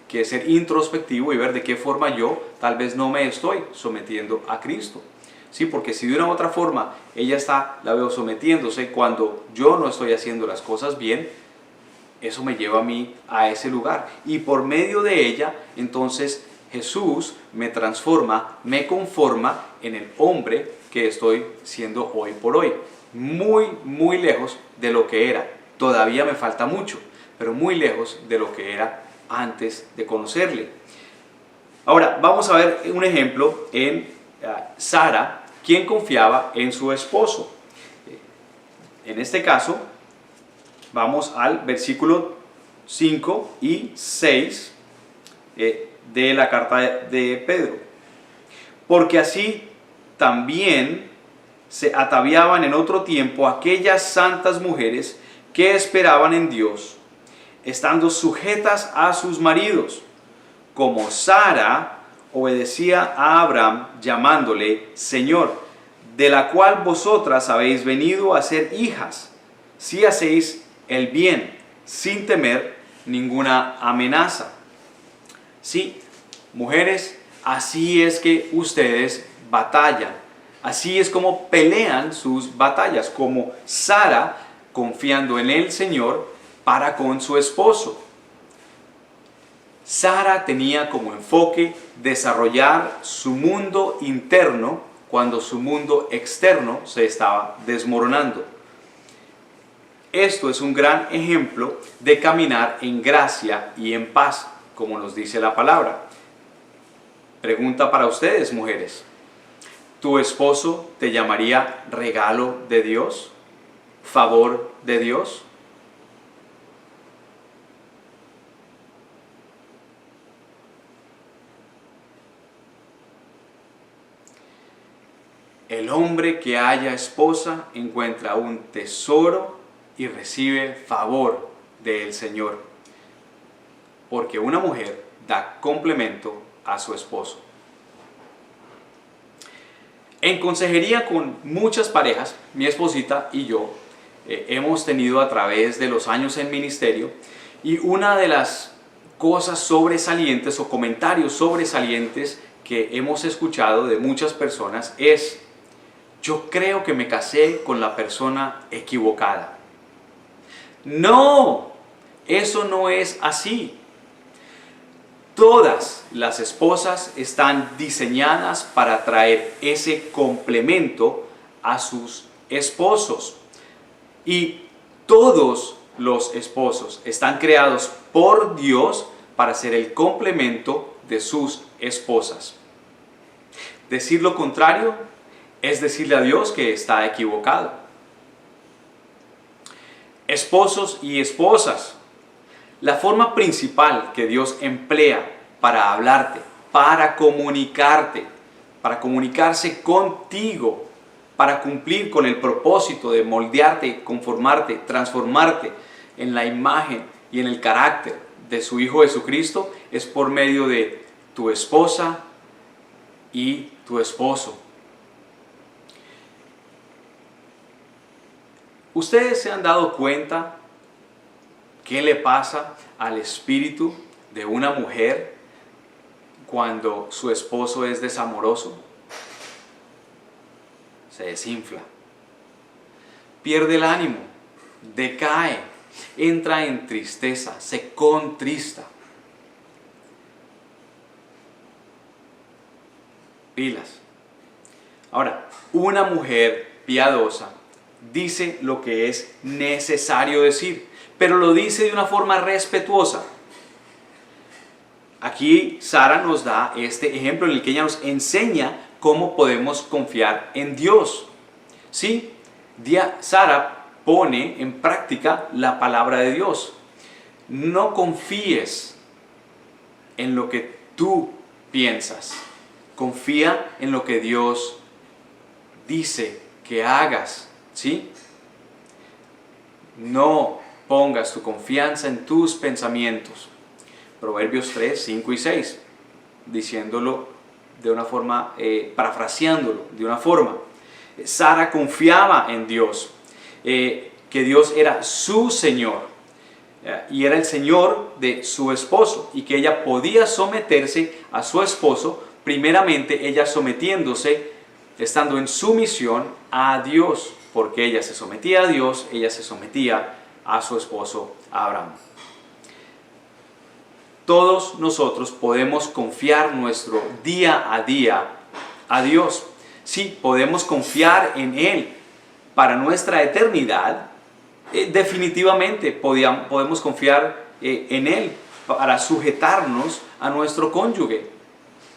que ser introspectivo y ver de qué forma yo tal vez no me estoy sometiendo a Cristo. Sí, porque si de una u otra forma ella la veo sometiéndose cuando yo no estoy haciendo las cosas bien, eso me lleva a mí a ese lugar. Y por medio de ella, entonces Jesús me transforma, me conforma en el hombre que estoy siendo hoy por hoy. Muy, muy lejos de lo que era. Todavía me falta mucho, pero muy lejos de lo que era antes de conocerle. Ahora, vamos a ver un ejemplo en Sara, quien confiaba en su esposo. En este caso, vamos al versículo 5 y 6 de la carta de Pedro. Porque así también se ataviaban en otro tiempo aquellas santas mujeres que esperaban en Dios, estando sujetas a sus maridos, como Sara obedecía a Abraham llamándole Señor, de la cual vosotras habéis venido a ser hijas, si hacéis el bien, sin temer ninguna amenaza. Sí, mujeres, así es que ustedes batallan, así es como pelean sus batallas, como Sara confiando en el Señor para con su esposo. Sara tenía como enfoque desarrollar su mundo interno cuando su mundo externo se estaba desmoronando. Esto es un gran ejemplo de caminar en gracia y en paz, como nos dice la palabra. Pregunta para ustedes, mujeres. ¿Tu esposo te llamaría regalo de Dios? ¿Favor de Dios? El hombre que haya esposa encuentra un tesoro y recibe favor del Señor, porque una mujer da complemento a su esposo. En consejería con muchas parejas, mi esposita y yo hemos tenido a través de los años en ministerio, y una de las cosas sobresalientes o comentarios sobresalientes que hemos escuchado de muchas personas es: yo creo que me casé con la persona equivocada. No, eso no es así. Todas las esposas están diseñadas para traer ese complemento a sus esposos. Y todos los esposos están creados por Dios para ser el complemento de sus esposas. Decir lo contrario es decirle a Dios que está equivocado. Esposos y esposas, la forma principal que Dios emplea para hablarte, para comunicarse contigo, para cumplir con el propósito de moldearte, conformarte, transformarte en la imagen y en el carácter de su Hijo Jesucristo, es por medio de tu esposa y tu esposo. ¿Ustedes se han dado cuenta qué le pasa al espíritu de una mujer cuando su esposo es desamoroso? Se desinfla, pierde el ánimo, decae, entra en tristeza, se contrista. Pilas. Ahora, una mujer piadosa dice lo que es necesario decir, pero lo dice de una forma respetuosa. Aquí Sara nos da este ejemplo en el que ella nos enseña cómo podemos confiar en Dios. ¿Sí? Sara pone en práctica la palabra de Dios. No confíes en lo que tú piensas. Confía en lo que Dios dice que hagas. ¿Sí? No pongas tu confianza en tus pensamientos. Proverbios 3, 5 y 6, diciéndolo de una forma, parafraseándolo de una forma. Sara confiaba en Dios, que Dios era su Señor, y era el Señor de su esposo, y que ella podía someterse a su esposo, primeramente ella sometiéndose, estando en sumisión a Dios, porque ella se sometía a Dios, ella se sometía a su esposo Abraham. Todos nosotros podemos confiar nuestro día a día a Dios. Sí, podemos confiar en Él para nuestra eternidad. Definitivamente podemos confiar en Él para sujetarnos a nuestro cónyuge.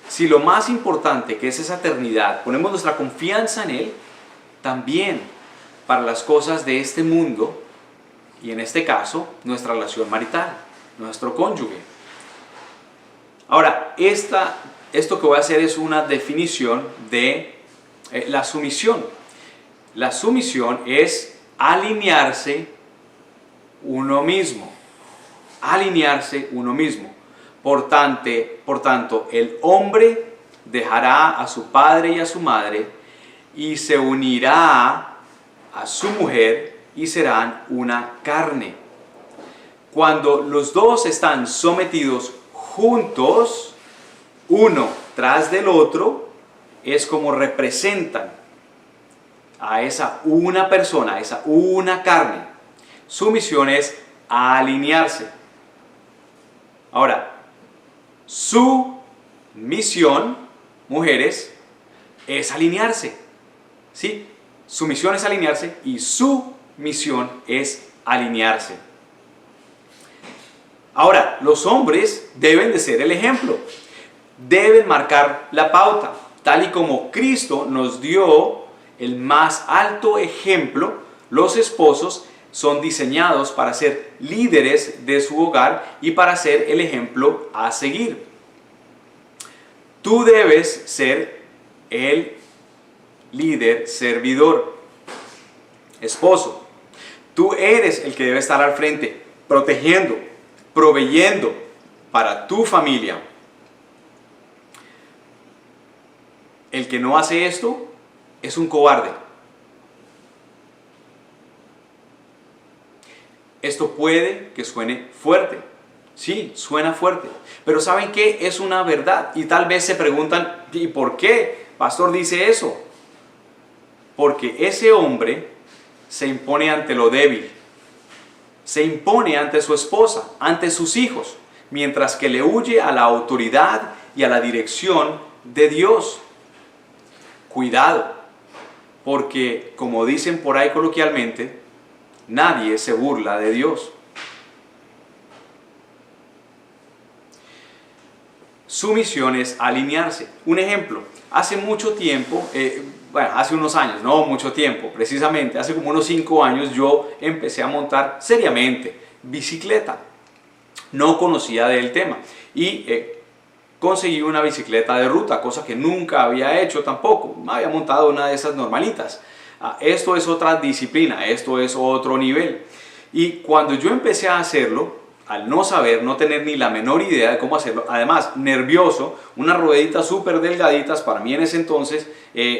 Si lo más importante, que es esa eternidad, ponemos nuestra confianza en Él, también para las cosas de este mundo, y en este caso, nuestra relación marital, nuestro cónyuge. Ahora, esto que voy a hacer es una definición de la sumisión. La sumisión es alinearse uno mismo. Alinearse uno mismo. Por tanto, el hombre dejará a su padre y a su madre y se unirá a su mujer y serán una carne. Cuando los dos están sometidos juntos, uno tras del otro, es como representan a esa una persona, a esa una carne. Su misión es alinearse. Ahora, su misión, mujeres, es alinearse. ¿Sí? Su misión es alinearse y su misión es alinearse. Ahora, los hombres deben de ser el ejemplo, deben marcar la pauta, tal y como Cristo nos dio el más alto ejemplo. Los esposos son diseñados para ser líderes de su hogar y para ser el ejemplo a seguir. Tú debes ser el líder, servidor. Esposo, tú eres el que debe estar al frente, protegiendo, proveyendo para tu familia. El que no hace esto es un cobarde. Esto puede que suene fuerte. Sí, suena fuerte. Pero ¿saben qué? Es una verdad. Y tal vez se preguntan, ¿y por qué pastor dice eso? Porque ese hombre se impone ante lo débil. Se impone ante su esposa, ante sus hijos, mientras que le huye a la autoridad y a la dirección de Dios. Cuidado, porque como dicen por ahí coloquialmente, nadie se burla de Dios. Su misión es alinearse. Un ejemplo, hace mucho tiempo, hace unos años, no mucho tiempo, precisamente hace como unos 5 años yo empecé a montar seriamente bicicleta. No conocía del tema y conseguí una bicicleta de ruta, cosa que nunca había hecho tampoco. Me había montado una de esas normalitas. Esto es otra disciplina, esto es otro nivel. Y cuando yo empecé a hacerlo, al no saber, no tener ni la menor idea de cómo hacerlo, además nervioso, unas rueditas súper delgaditas para mí en ese entonces,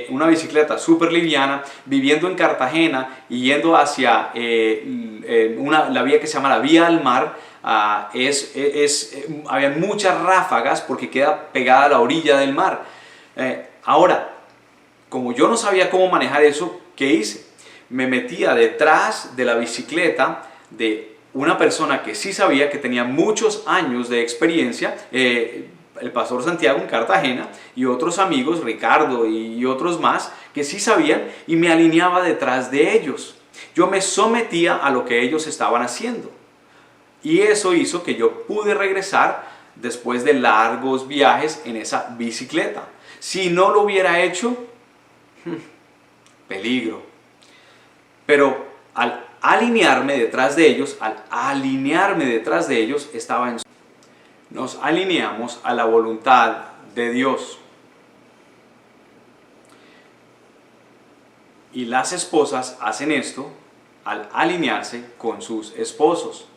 una bicicleta súper liviana, viviendo en Cartagena y yendo hacia la vía que se llama la Vía al Mar. Había muchas ráfagas porque queda pegada a la orilla del mar. Ahora, como yo no sabía cómo manejar eso, ¿qué hice? Me metía detrás de la bicicleta de una persona que sí sabía, que tenía muchos años de experiencia, el pastor Santiago en Cartagena, y otros amigos, Ricardo y otros más, que sí sabían, y me alineaba detrás de ellos. Yo me sometía a lo que ellos estaban haciendo. Y eso hizo que yo pude regresar después de largos viajes en esa bicicleta. Si no lo hubiera hecho, peligro. Pero al alinearme detrás de ellos, nos alineamos a la voluntad de Dios. Y las esposas hacen esto al alinearse con sus esposos.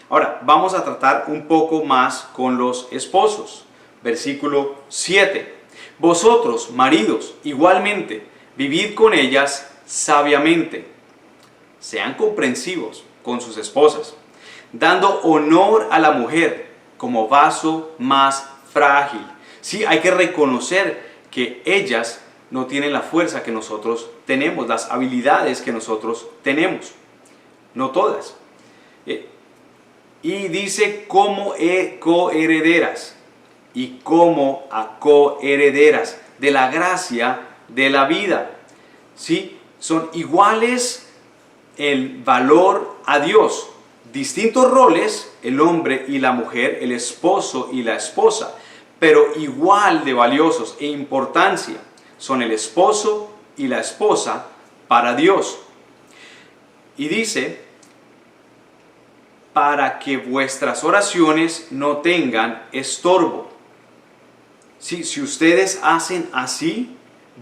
Ahora, vamos a tratar un poco más con los esposos. Versículo 7. Vosotros, maridos, igualmente, vivid con ellas sabiamente. Sean comprensivos con sus esposas, dando honor a la mujer como vaso más frágil. Sí, hay que reconocer que ellas no tienen la fuerza que nosotros tenemos, las habilidades que nosotros tenemos. No todas. Y dice como coherederas y como a coherederas de la gracia de la vida. ¿Sí? Son iguales el valor a Dios. Distintos roles, el hombre y la mujer, el esposo y la esposa, pero igual de valiosos e importancia son el esposo y la esposa para Dios. Y dice, para que vuestras oraciones no tengan estorbo. Sí, si ustedes hacen así,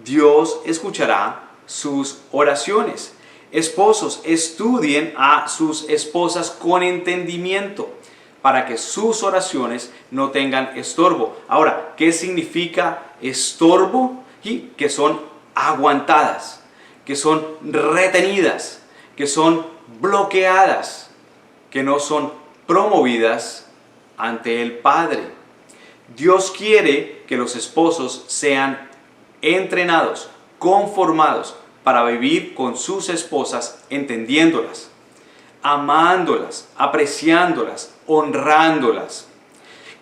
Dios escuchará sus oraciones. Esposos, estudien a sus esposas con entendimiento, para que sus oraciones no tengan estorbo. Ahora, ¿qué significa estorbo? Y que son aguantadas, que son retenidas, que son bloqueadas, que no son promovidas ante el Padre. Dios quiere que los esposos sean entrenados, conformados para vivir con sus esposas, entendiéndolas, amándolas, apreciándolas, honrándolas.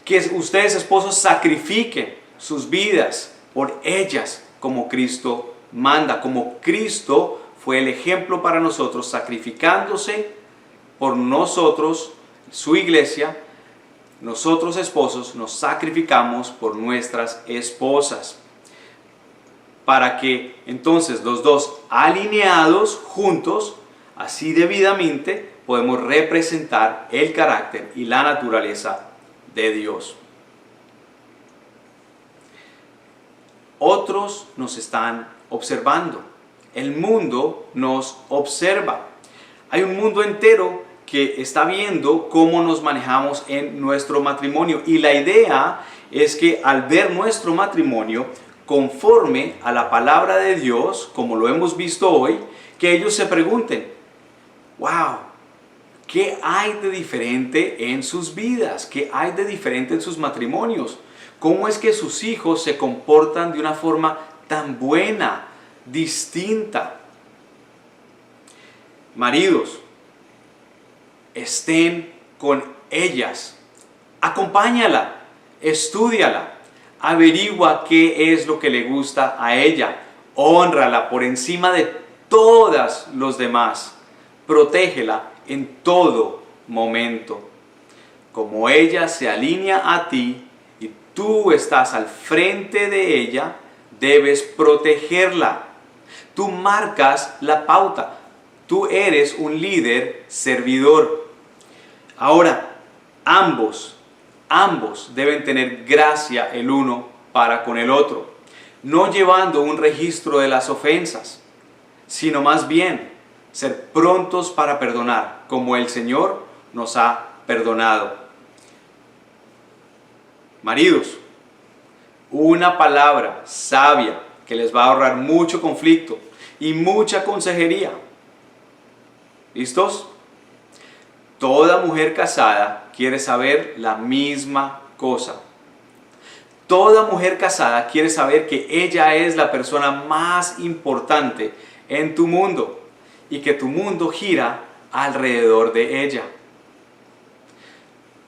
Que ustedes, esposos, sacrifiquen sus vidas por ellas como Cristo manda, como Cristo fue el ejemplo para nosotros, sacrificándose por nosotros, su iglesia. Nosotros, esposos, nos sacrificamos por nuestras esposas, para que entonces los dos alineados juntos, así debidamente, podemos representar el carácter y la naturaleza de Dios. otros nos están observando. El mundo nos observa. Hay un mundo entero que está viendo cómo nos manejamos en nuestro matrimonio. Y la idea es que al ver nuestro matrimonio conforme a la palabra de Dios, como lo hemos visto hoy, que ellos se pregunten, wow, ¿qué hay de diferente en sus vidas? ¿Qué hay de diferente en sus matrimonios? ¿Cómo es que sus hijos se comportan de una forma tan buena, distinta? Maridos, estén con ellas, acompáñala, estúdiala, averigua qué es lo que le gusta a ella, hónrala por encima de todas los demás, protégela en todo momento. Como ella se alinea a ti y tú estás al frente de ella, debes protegerla. Tú marcas la pauta. Tú eres un líder servidor. Ahora, ambos deben tener gracia el uno para con el otro, no llevando un registro de las ofensas, sino más bien ser prontos para perdonar, como el Señor nos ha perdonado. Maridos, una palabra sabia que les va a ahorrar mucho conflicto y mucha consejería. ¿Listos? Toda mujer casada quiere saber la misma cosa. Toda mujer casada quiere saber que ella es la persona más importante en tu mundo y que tu mundo gira alrededor de ella.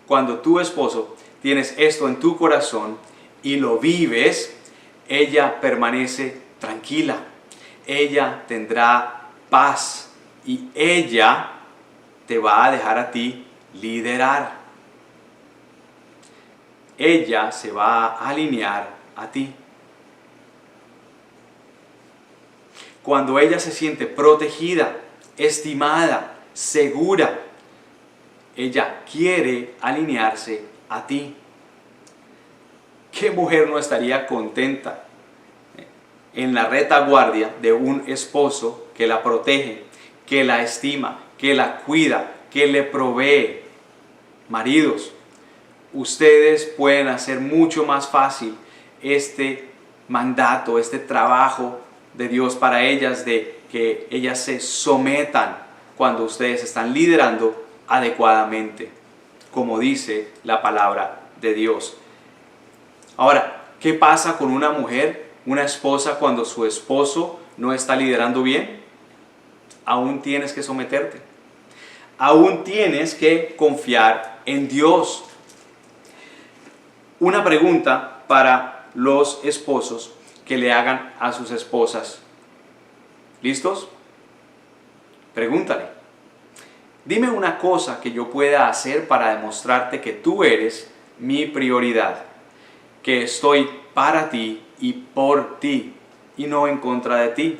Cuando tu esposo tienes esto en tu corazón y lo vives, ella permanece tranquila. Ella tendrá paz. Y ella te va a dejar a ti liderar. Ella se va a alinear a ti. Cuando ella se siente protegida, estimada, segura, ella quiere alinearse a ti. ¿Qué mujer no estaría contenta en la retaguardia de un esposo que la protege, que la estima, que la cuida, que le provee? Maridos, ustedes pueden hacer mucho más fácil este mandato, este trabajo de Dios para ellas, de que ellas se sometan cuando ustedes están liderando adecuadamente, como dice la palabra de Dios. Ahora, ¿qué pasa con una mujer, una esposa, cuando su esposo no está liderando bien? Aún tienes que someterte. Aún tienes que confiar en Dios. Una pregunta para los esposos que le hagan a sus esposas. ¿Listos? Pregúntale. Dime una cosa que yo pueda hacer para demostrarte que tú eres mi prioridad, que estoy para ti y por ti y no en contra de ti,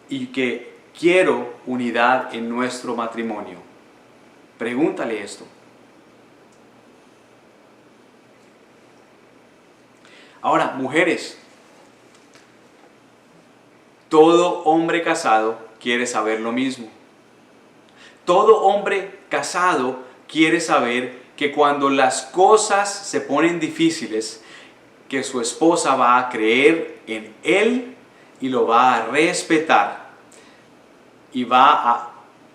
y que quiero unidad en nuestro matrimonio. Pregúntale esto. Ahora, mujeres, todo hombre casado quiere saber lo mismo. Todo hombre casado quiere saber que cuando las cosas se ponen difíciles, que su esposa va a creer en él y lo va a respetar y va a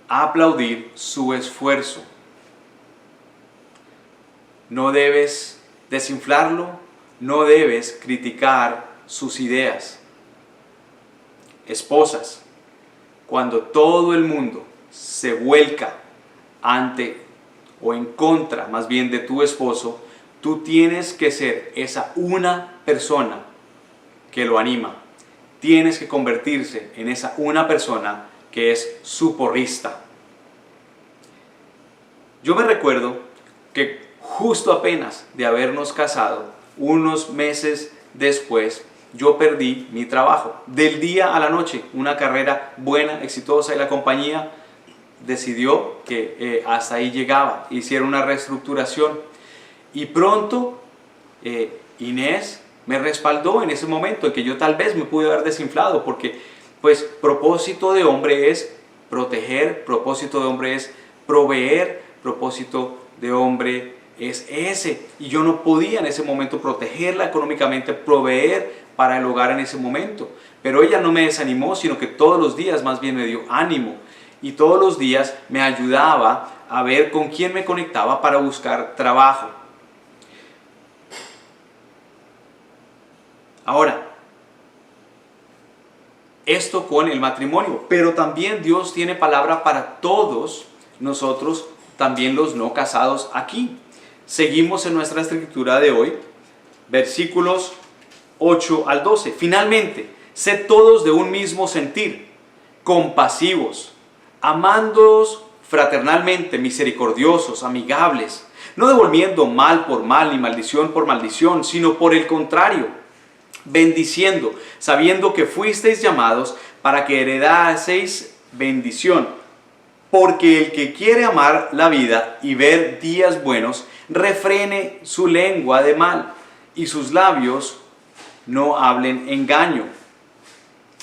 aplaudir su esfuerzo. No debes desinflarlo, no debes criticar sus ideas. Esposas, cuando todo el mundo se vuelca ante o en contra más bien de tu esposo, tú tienes que ser esa una persona que lo anima. Tienes que convertirse en esa una persona que es su porrista. Yo me recuerdo que justo apenas de habernos casado, unos meses después, yo perdí mi trabajo. Del día a la noche, una carrera buena, exitosa, y la compañía decidió que hasta ahí llegaba. Hicieron una reestructuración. Y pronto Inés me respaldó en ese momento en que yo tal vez me pude haber desinflado, porque pues propósito de hombre es proteger, propósito de hombre es proveer, propósito de hombre es ese. Y yo no podía en ese momento protegerla económicamente, proveer para el hogar en ese momento. Pero ella no me desanimó, sino que todos los días más bien me dio ánimo. Y todos los días me ayudaba a ver con quién me conectaba para buscar trabajo. Ahora, esto con el matrimonio, pero también Dios tiene palabra para todos nosotros, también los no casados aquí. Seguimos en nuestra escritura de hoy, versículos 8 al 12. Finalmente, sed todos de un mismo sentir, compasivos, amándoos fraternalmente, misericordiosos, amigables, no devolviendo mal por mal ni maldición por maldición, sino por el contrario, bendiciendo, sabiendo que fuisteis llamados para que heredaseis bendición. Porque el que quiere amar la vida y ver días buenos, refrene su lengua de mal y sus labios no hablen engaño.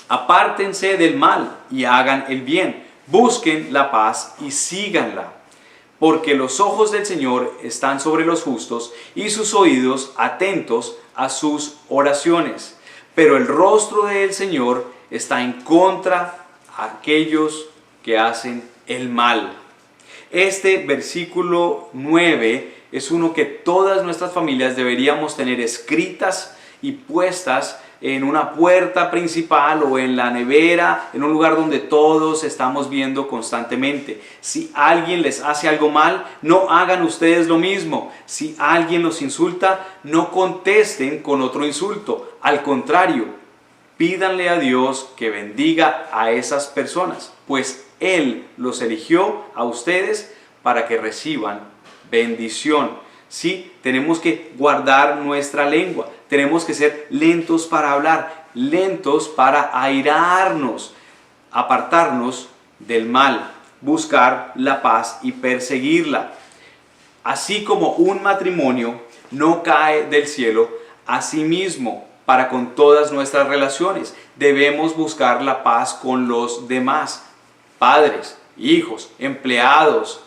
Apártense del mal y hagan el bien, busquen la paz y síganla. Porque los ojos del Señor están sobre los justos y sus oídos atentos a sus oraciones. Pero el rostro del Señor está en contra de aquellos que hacen el mal. Este versículo 9 es uno que todas nuestras familias deberíamos tener escritas y puestas en una puerta principal o en la nevera, en un lugar donde todos estamos viendo constantemente. Si alguien les hace algo mal, no hagan ustedes lo mismo. Si alguien los insulta, no contesten con otro insulto. Al contrario, pídanle a Dios que bendiga a esas personas, pues Él los eligió a ustedes para que reciban bendición. Sí, tenemos que guardar nuestra lengua. Tenemos que ser lentos para hablar, lentos para airarnos, apartarnos del mal, buscar la paz y perseguirla. Así como un matrimonio no cae del cielo, asimismo, para con todas nuestras relaciones, debemos buscar la paz con los demás, padres, hijos, empleados,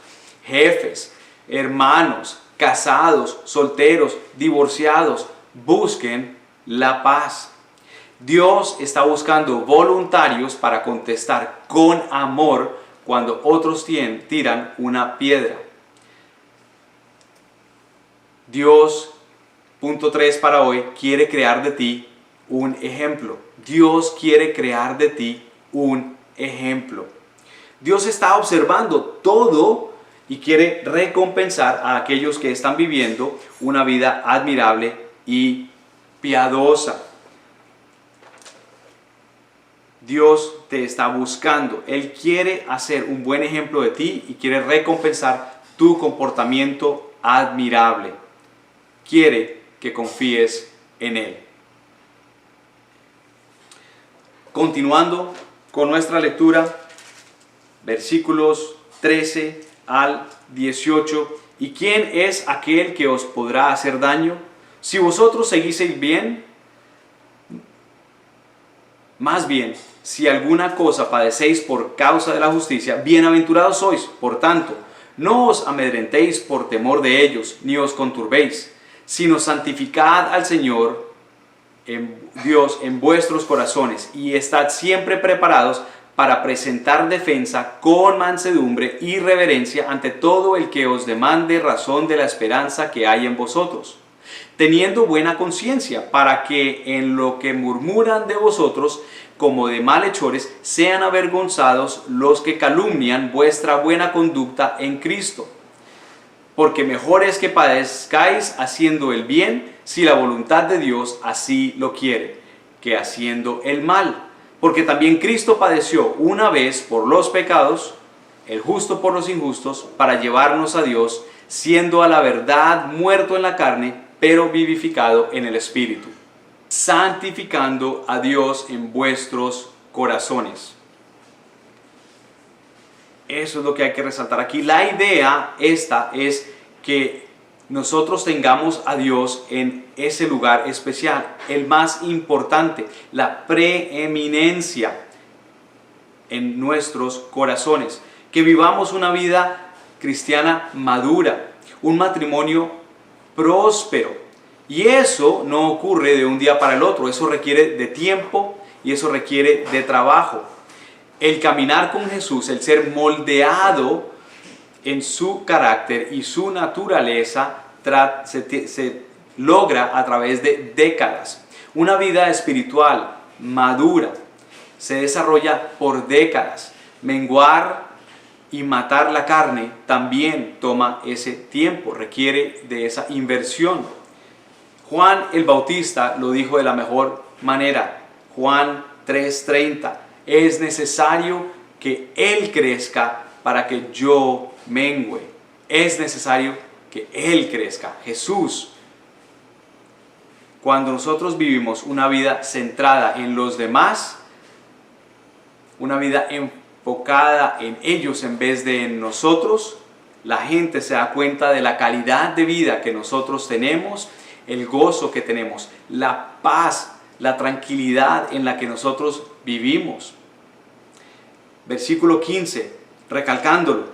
jefes, hermanos, casados, solteros, divorciados. Busquen la paz. Dios está buscando voluntarios para contestar con amor cuando otros tiran una piedra. Dios, punto 3 para hoy, quiere crear de ti un ejemplo. Dios quiere crear de ti un ejemplo. Dios está observando todo y quiere recompensar a aquellos que están viviendo una vida admirable y piadosa. Dios te está buscando. Él quiere hacer un buen ejemplo de ti y quiere recompensar tu comportamiento admirable. Quiere que confíes en Él. Continuando con nuestra lectura, versículos 13 al 18. ¿Y quién es aquel que os podrá hacer daño? Si vosotros seguiseis bien, más bien, si alguna cosa padecéis por causa de la justicia, bienaventurados sois. Por tanto, no os amedrentéis por temor de ellos, ni os conturbéis, sino santificad al Señor Dios en vuestros corazones, y estad siempre preparados para presentar defensa con mansedumbre y reverencia ante todo el que os demande razón de la esperanza que hay en vosotros, teniendo buena conciencia, para que en lo que murmuran de vosotros como de malhechores sean avergonzados los que calumnian vuestra buena conducta en Cristo. Porque mejor es que padezcáis haciendo el bien, si la voluntad de Dios así lo quiere, que haciendo el mal. Porque también Cristo padeció una vez por los pecados, el justo por los injustos, para llevarnos a Dios, siendo a la verdad muerto en la carne, pero vivificado en el Espíritu, santificando a Dios en vuestros corazones. Eso es lo que hay que resaltar aquí. La idea esta es que nosotros tengamos a Dios en ese lugar especial, el más importante, la preeminencia en nuestros corazones. Que vivamos una vida cristiana madura, un matrimonio próspero. Y eso no ocurre de un día para el otro, eso requiere de tiempo y eso requiere de trabajo. El caminar con Jesús, el ser moldeado en su carácter y su naturaleza, se logra a través de décadas. Una vida espiritual madura se desarrolla por décadas. Menguar y matar la carne también toma ese tiempo, requiere de esa inversión. Juan el Bautista lo dijo de la mejor manera. Juan 3:30. Es necesario que Él crezca para que yo mengüe. Es necesario que Él crezca. Jesús. Cuando nosotros vivimos una vida centrada en los demás, una vida enfocada en ellos en vez de en nosotros, la gente se da cuenta de la calidad de vida que nosotros tenemos, el gozo que tenemos, la paz, la tranquilidad en la que nosotros vivimos. Versículo 15, recalcándolo: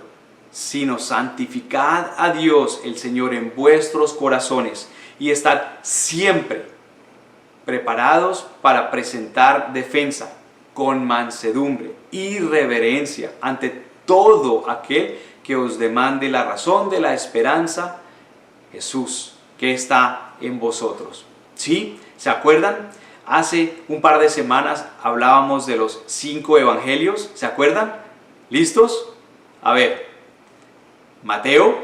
sino santificad a Dios el Señor en vuestros corazones y estad siempre preparados para presentar defensa con mansedumbre y reverencia ante todo aquel que os demande la razón de la esperanza, Jesús, que está en vosotros. ¿Sí? ¿Se acuerdan? Hace un par de semanas hablábamos de los 5 evangelios. ¿Se acuerdan? ¿Listos? A ver. Mateo,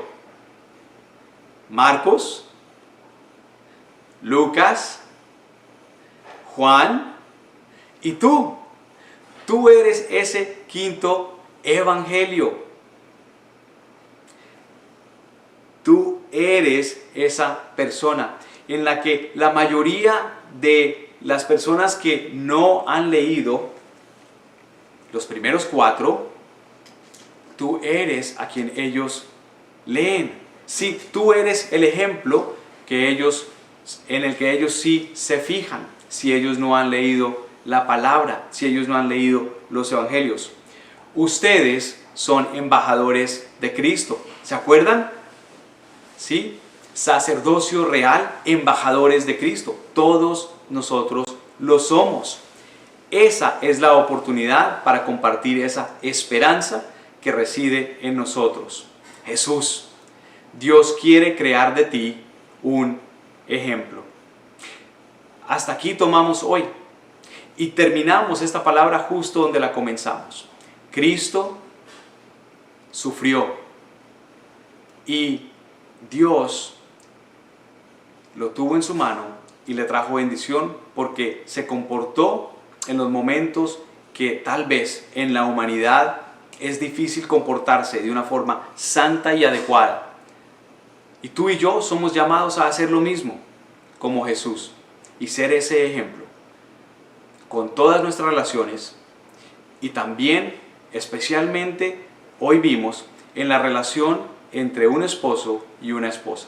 Marcos, Lucas, Juan y tú. Tú eres ese 5º evangelio. Tú eres esa persona en la que la mayoría de las personas que no han leído los primeros 4, tú eres a quien ellos leen. Sí, tú eres el ejemplo en el que ellos sí se fijan, si ellos no han leído la palabra, si ellos no han leído los evangelios. Ustedes son embajadores de Cristo. ¿Se acuerdan? ¿Sí? Sacerdocio real, embajadores de Cristo. Todos nosotros lo somos. Esa es la oportunidad para compartir esa esperanza que reside en nosotros. Jesús. Dios quiere crear de ti un ejemplo. Hasta aquí tomamos hoy. Y terminamos esta palabra justo donde la comenzamos. Cristo sufrió y Dios lo tuvo en su mano y le trajo bendición porque se comportó en los momentos que tal vez en la humanidad es difícil comportarse de una forma santa y adecuada. Y tú y yo somos llamados a hacer lo mismo como Jesús y ser ese ejemplo con todas nuestras relaciones y también, especialmente, hoy vimos en la relación entre un esposo y una esposa.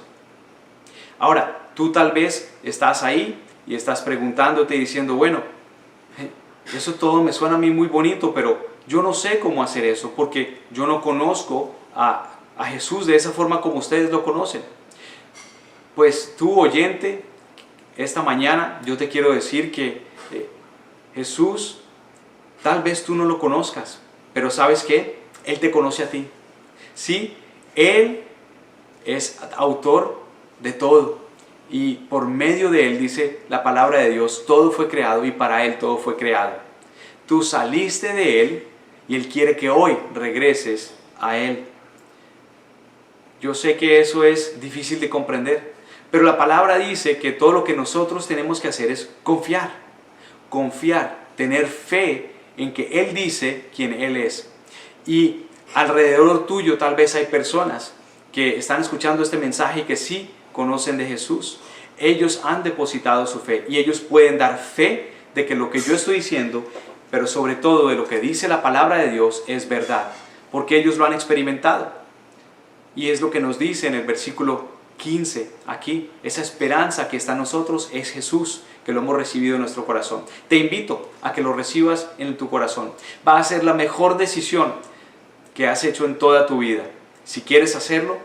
Ahora, tú tal vez estás ahí y estás preguntándote y diciendo, bueno, eso todo me suena a mí muy bonito, pero yo no sé cómo hacer eso porque yo no conozco a Jesús de esa forma como ustedes lo conocen. Pues tú, oyente, esta mañana yo te quiero decir que Jesús, tal vez tú no lo conozcas, pero ¿sabes qué? Él te conoce a ti. Sí, Él es autor de todo y por medio de Él, dice la palabra de Dios, todo fue creado y para Él todo fue creado. Tú saliste de Él y Él quiere que hoy regreses a Él. Yo sé que eso es difícil de comprender, pero la palabra dice que todo lo que nosotros tenemos que hacer es confiar. Confiar, tener fe en que Él dice quién Él es. Y alrededor tuyo tal vez hay personas que están escuchando este mensaje y que sí conocen de Jesús. Ellos han depositado su fe y ellos pueden dar fe de que lo que yo estoy diciendo, pero sobre todo de lo que dice la palabra de Dios, es verdad, porque ellos lo han experimentado. Y es lo que nos dice en el versículo 15 aquí, esa esperanza que está en nosotros es Jesús, que lo hemos recibido en nuestro corazón. Te invito a que lo recibas en tu corazón. Va a ser la mejor decisión que has hecho en toda tu vida. Si quieres hacerlo,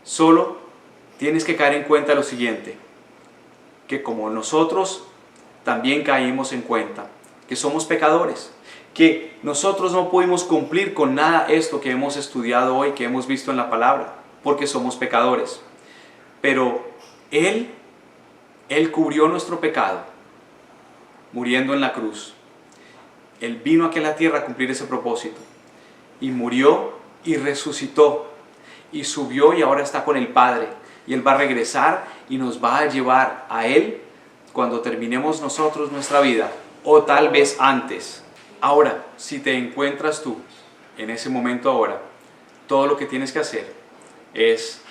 solo tienes que caer en cuenta lo siguiente, que como nosotros también caímos en cuenta, que somos pecadores, que nosotros no pudimos cumplir con nada esto que hemos estudiado hoy, que hemos visto en la palabra, porque somos pecadores. Pero Él cubrió nuestro pecado, muriendo en la cruz. Él vino aquí a la tierra a cumplir ese propósito, y murió y resucitó, y subió y ahora está con el Padre, y Él va a regresar y nos va a llevar a Él cuando terminemos nosotros nuestra vida, o tal vez antes. Ahora, si te encuentras tú en ese momento ahora, todo lo que tienes que hacer es,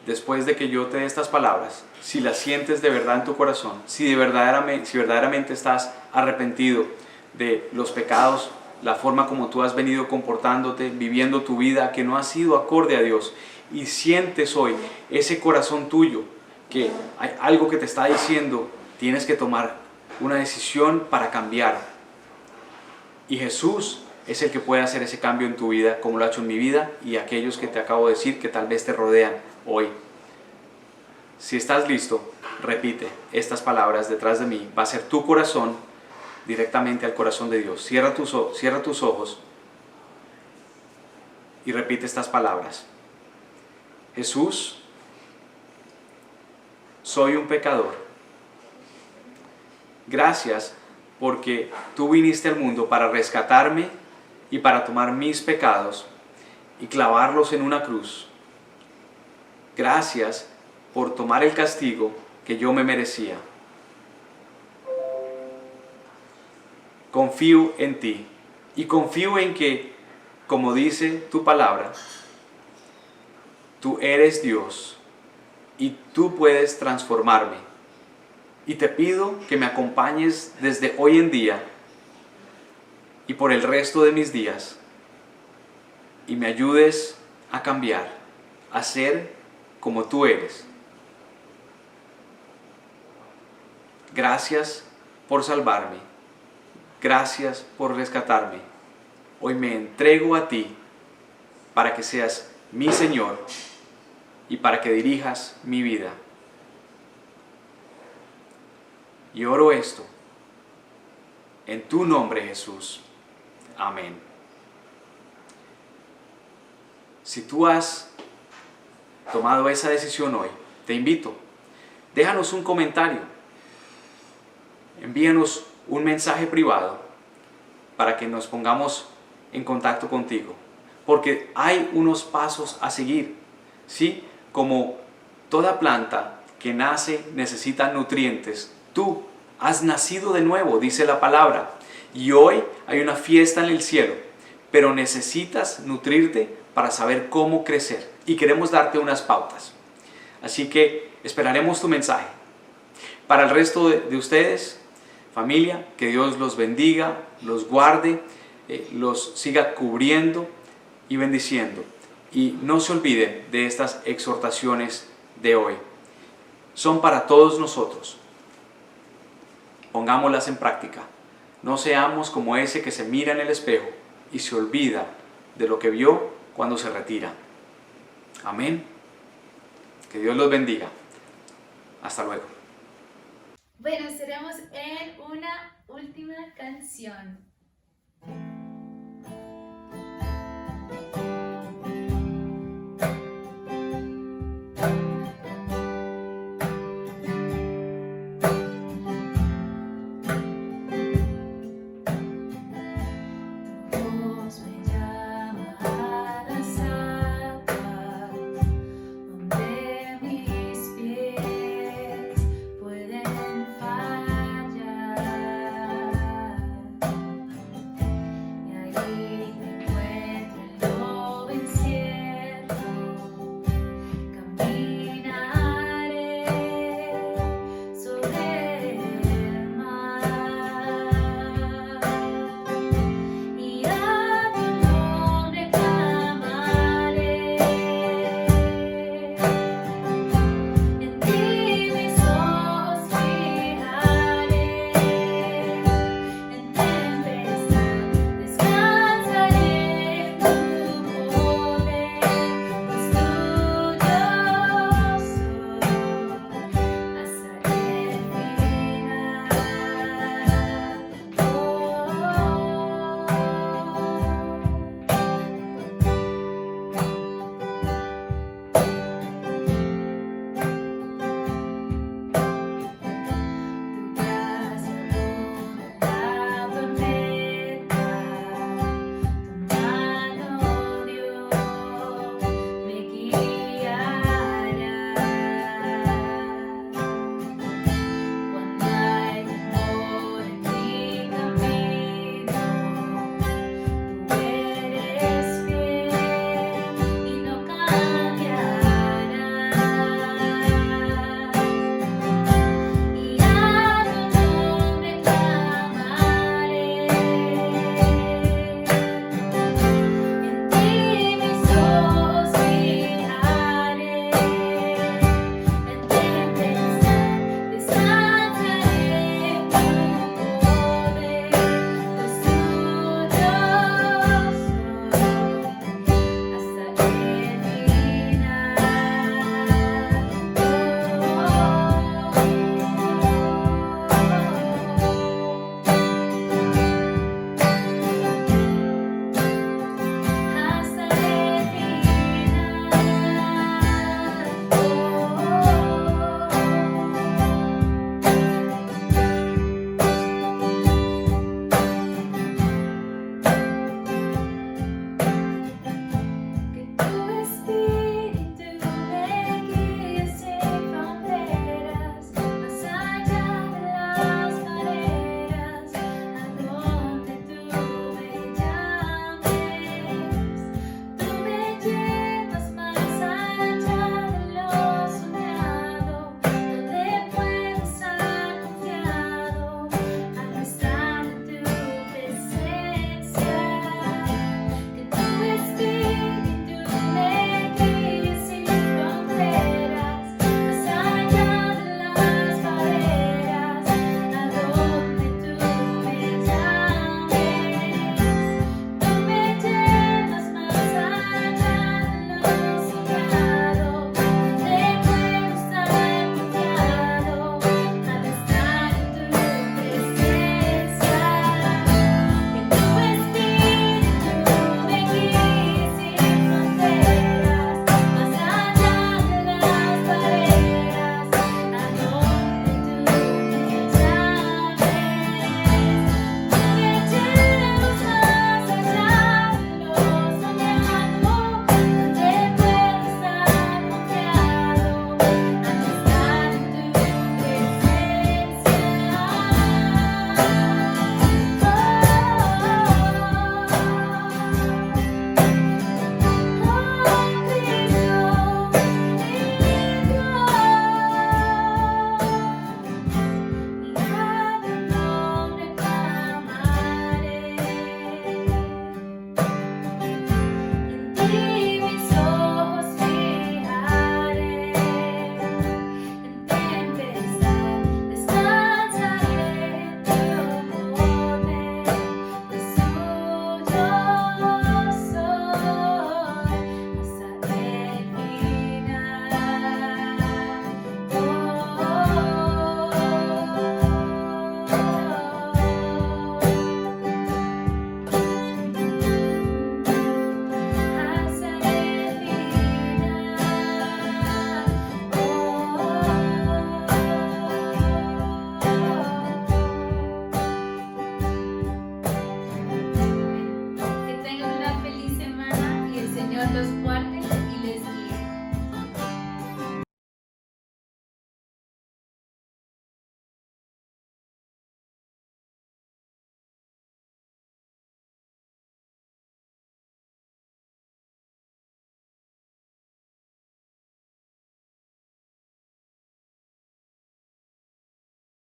después de que yo te dé estas palabras, si las sientes de verdad en tu corazón, si verdaderamente estás arrepentido de los pecados, la forma como tú has venido comportándote, viviendo tu vida que no ha sido acorde a Dios, y sientes hoy ese corazón tuyo que hay algo que te está diciendo, tienes que tomar una decisión para cambiar. Y Jesús es el que puede hacer ese cambio en tu vida, como lo ha hecho en mi vida y aquellos que te acabo de decir que tal vez te rodean hoy. Si estás listo, repite estas palabras detrás de mí. Va a ser tu corazón directamente al corazón de Dios. Cierra tus ojos y repite estas palabras. Jesús, soy un pecador. Gracias porque tú viniste al mundo para rescatarme y para tomar mis pecados y clavarlos en una cruz. Gracias por tomar el castigo que yo me merecía. Confío en ti y confío en que, como dice tu palabra, tú eres Dios y tú puedes transformarme. Y te pido que me acompañes desde hoy en día y por el resto de mis días y me ayudes a cambiar, a ser como tú eres. Gracias por salvarme. Gracias por rescatarme. Hoy me entrego a ti para que seas mi Señor y para que dirijas mi vida. Y oro esto en tu nombre, Jesús. Amén. Si tú has tomado esa decisión hoy, te invito, déjanos un comentario, envíanos un mensaje privado para que nos pongamos en contacto contigo, porque hay unos pasos a seguir, ¿sí? Como toda planta que nace necesita nutrientes, tú has nacido de nuevo, dice la palabra, y hoy hay una fiesta en el cielo, pero necesitas nutrirte para saber cómo crecer, y queremos darte unas pautas. Así que esperaremos tu mensaje. Para el resto de ustedes, familia, que Dios los bendiga, los guarde, los siga cubriendo y bendiciendo. Y no se olviden de estas exhortaciones de hoy. Son para todos nosotros. Pongámoslas en práctica. No seamos como ese que se mira en el espejo y se olvida de lo que vio cuando se retira. Amén. Que Dios los bendiga. Hasta luego. Bueno, estaremos en una última canción.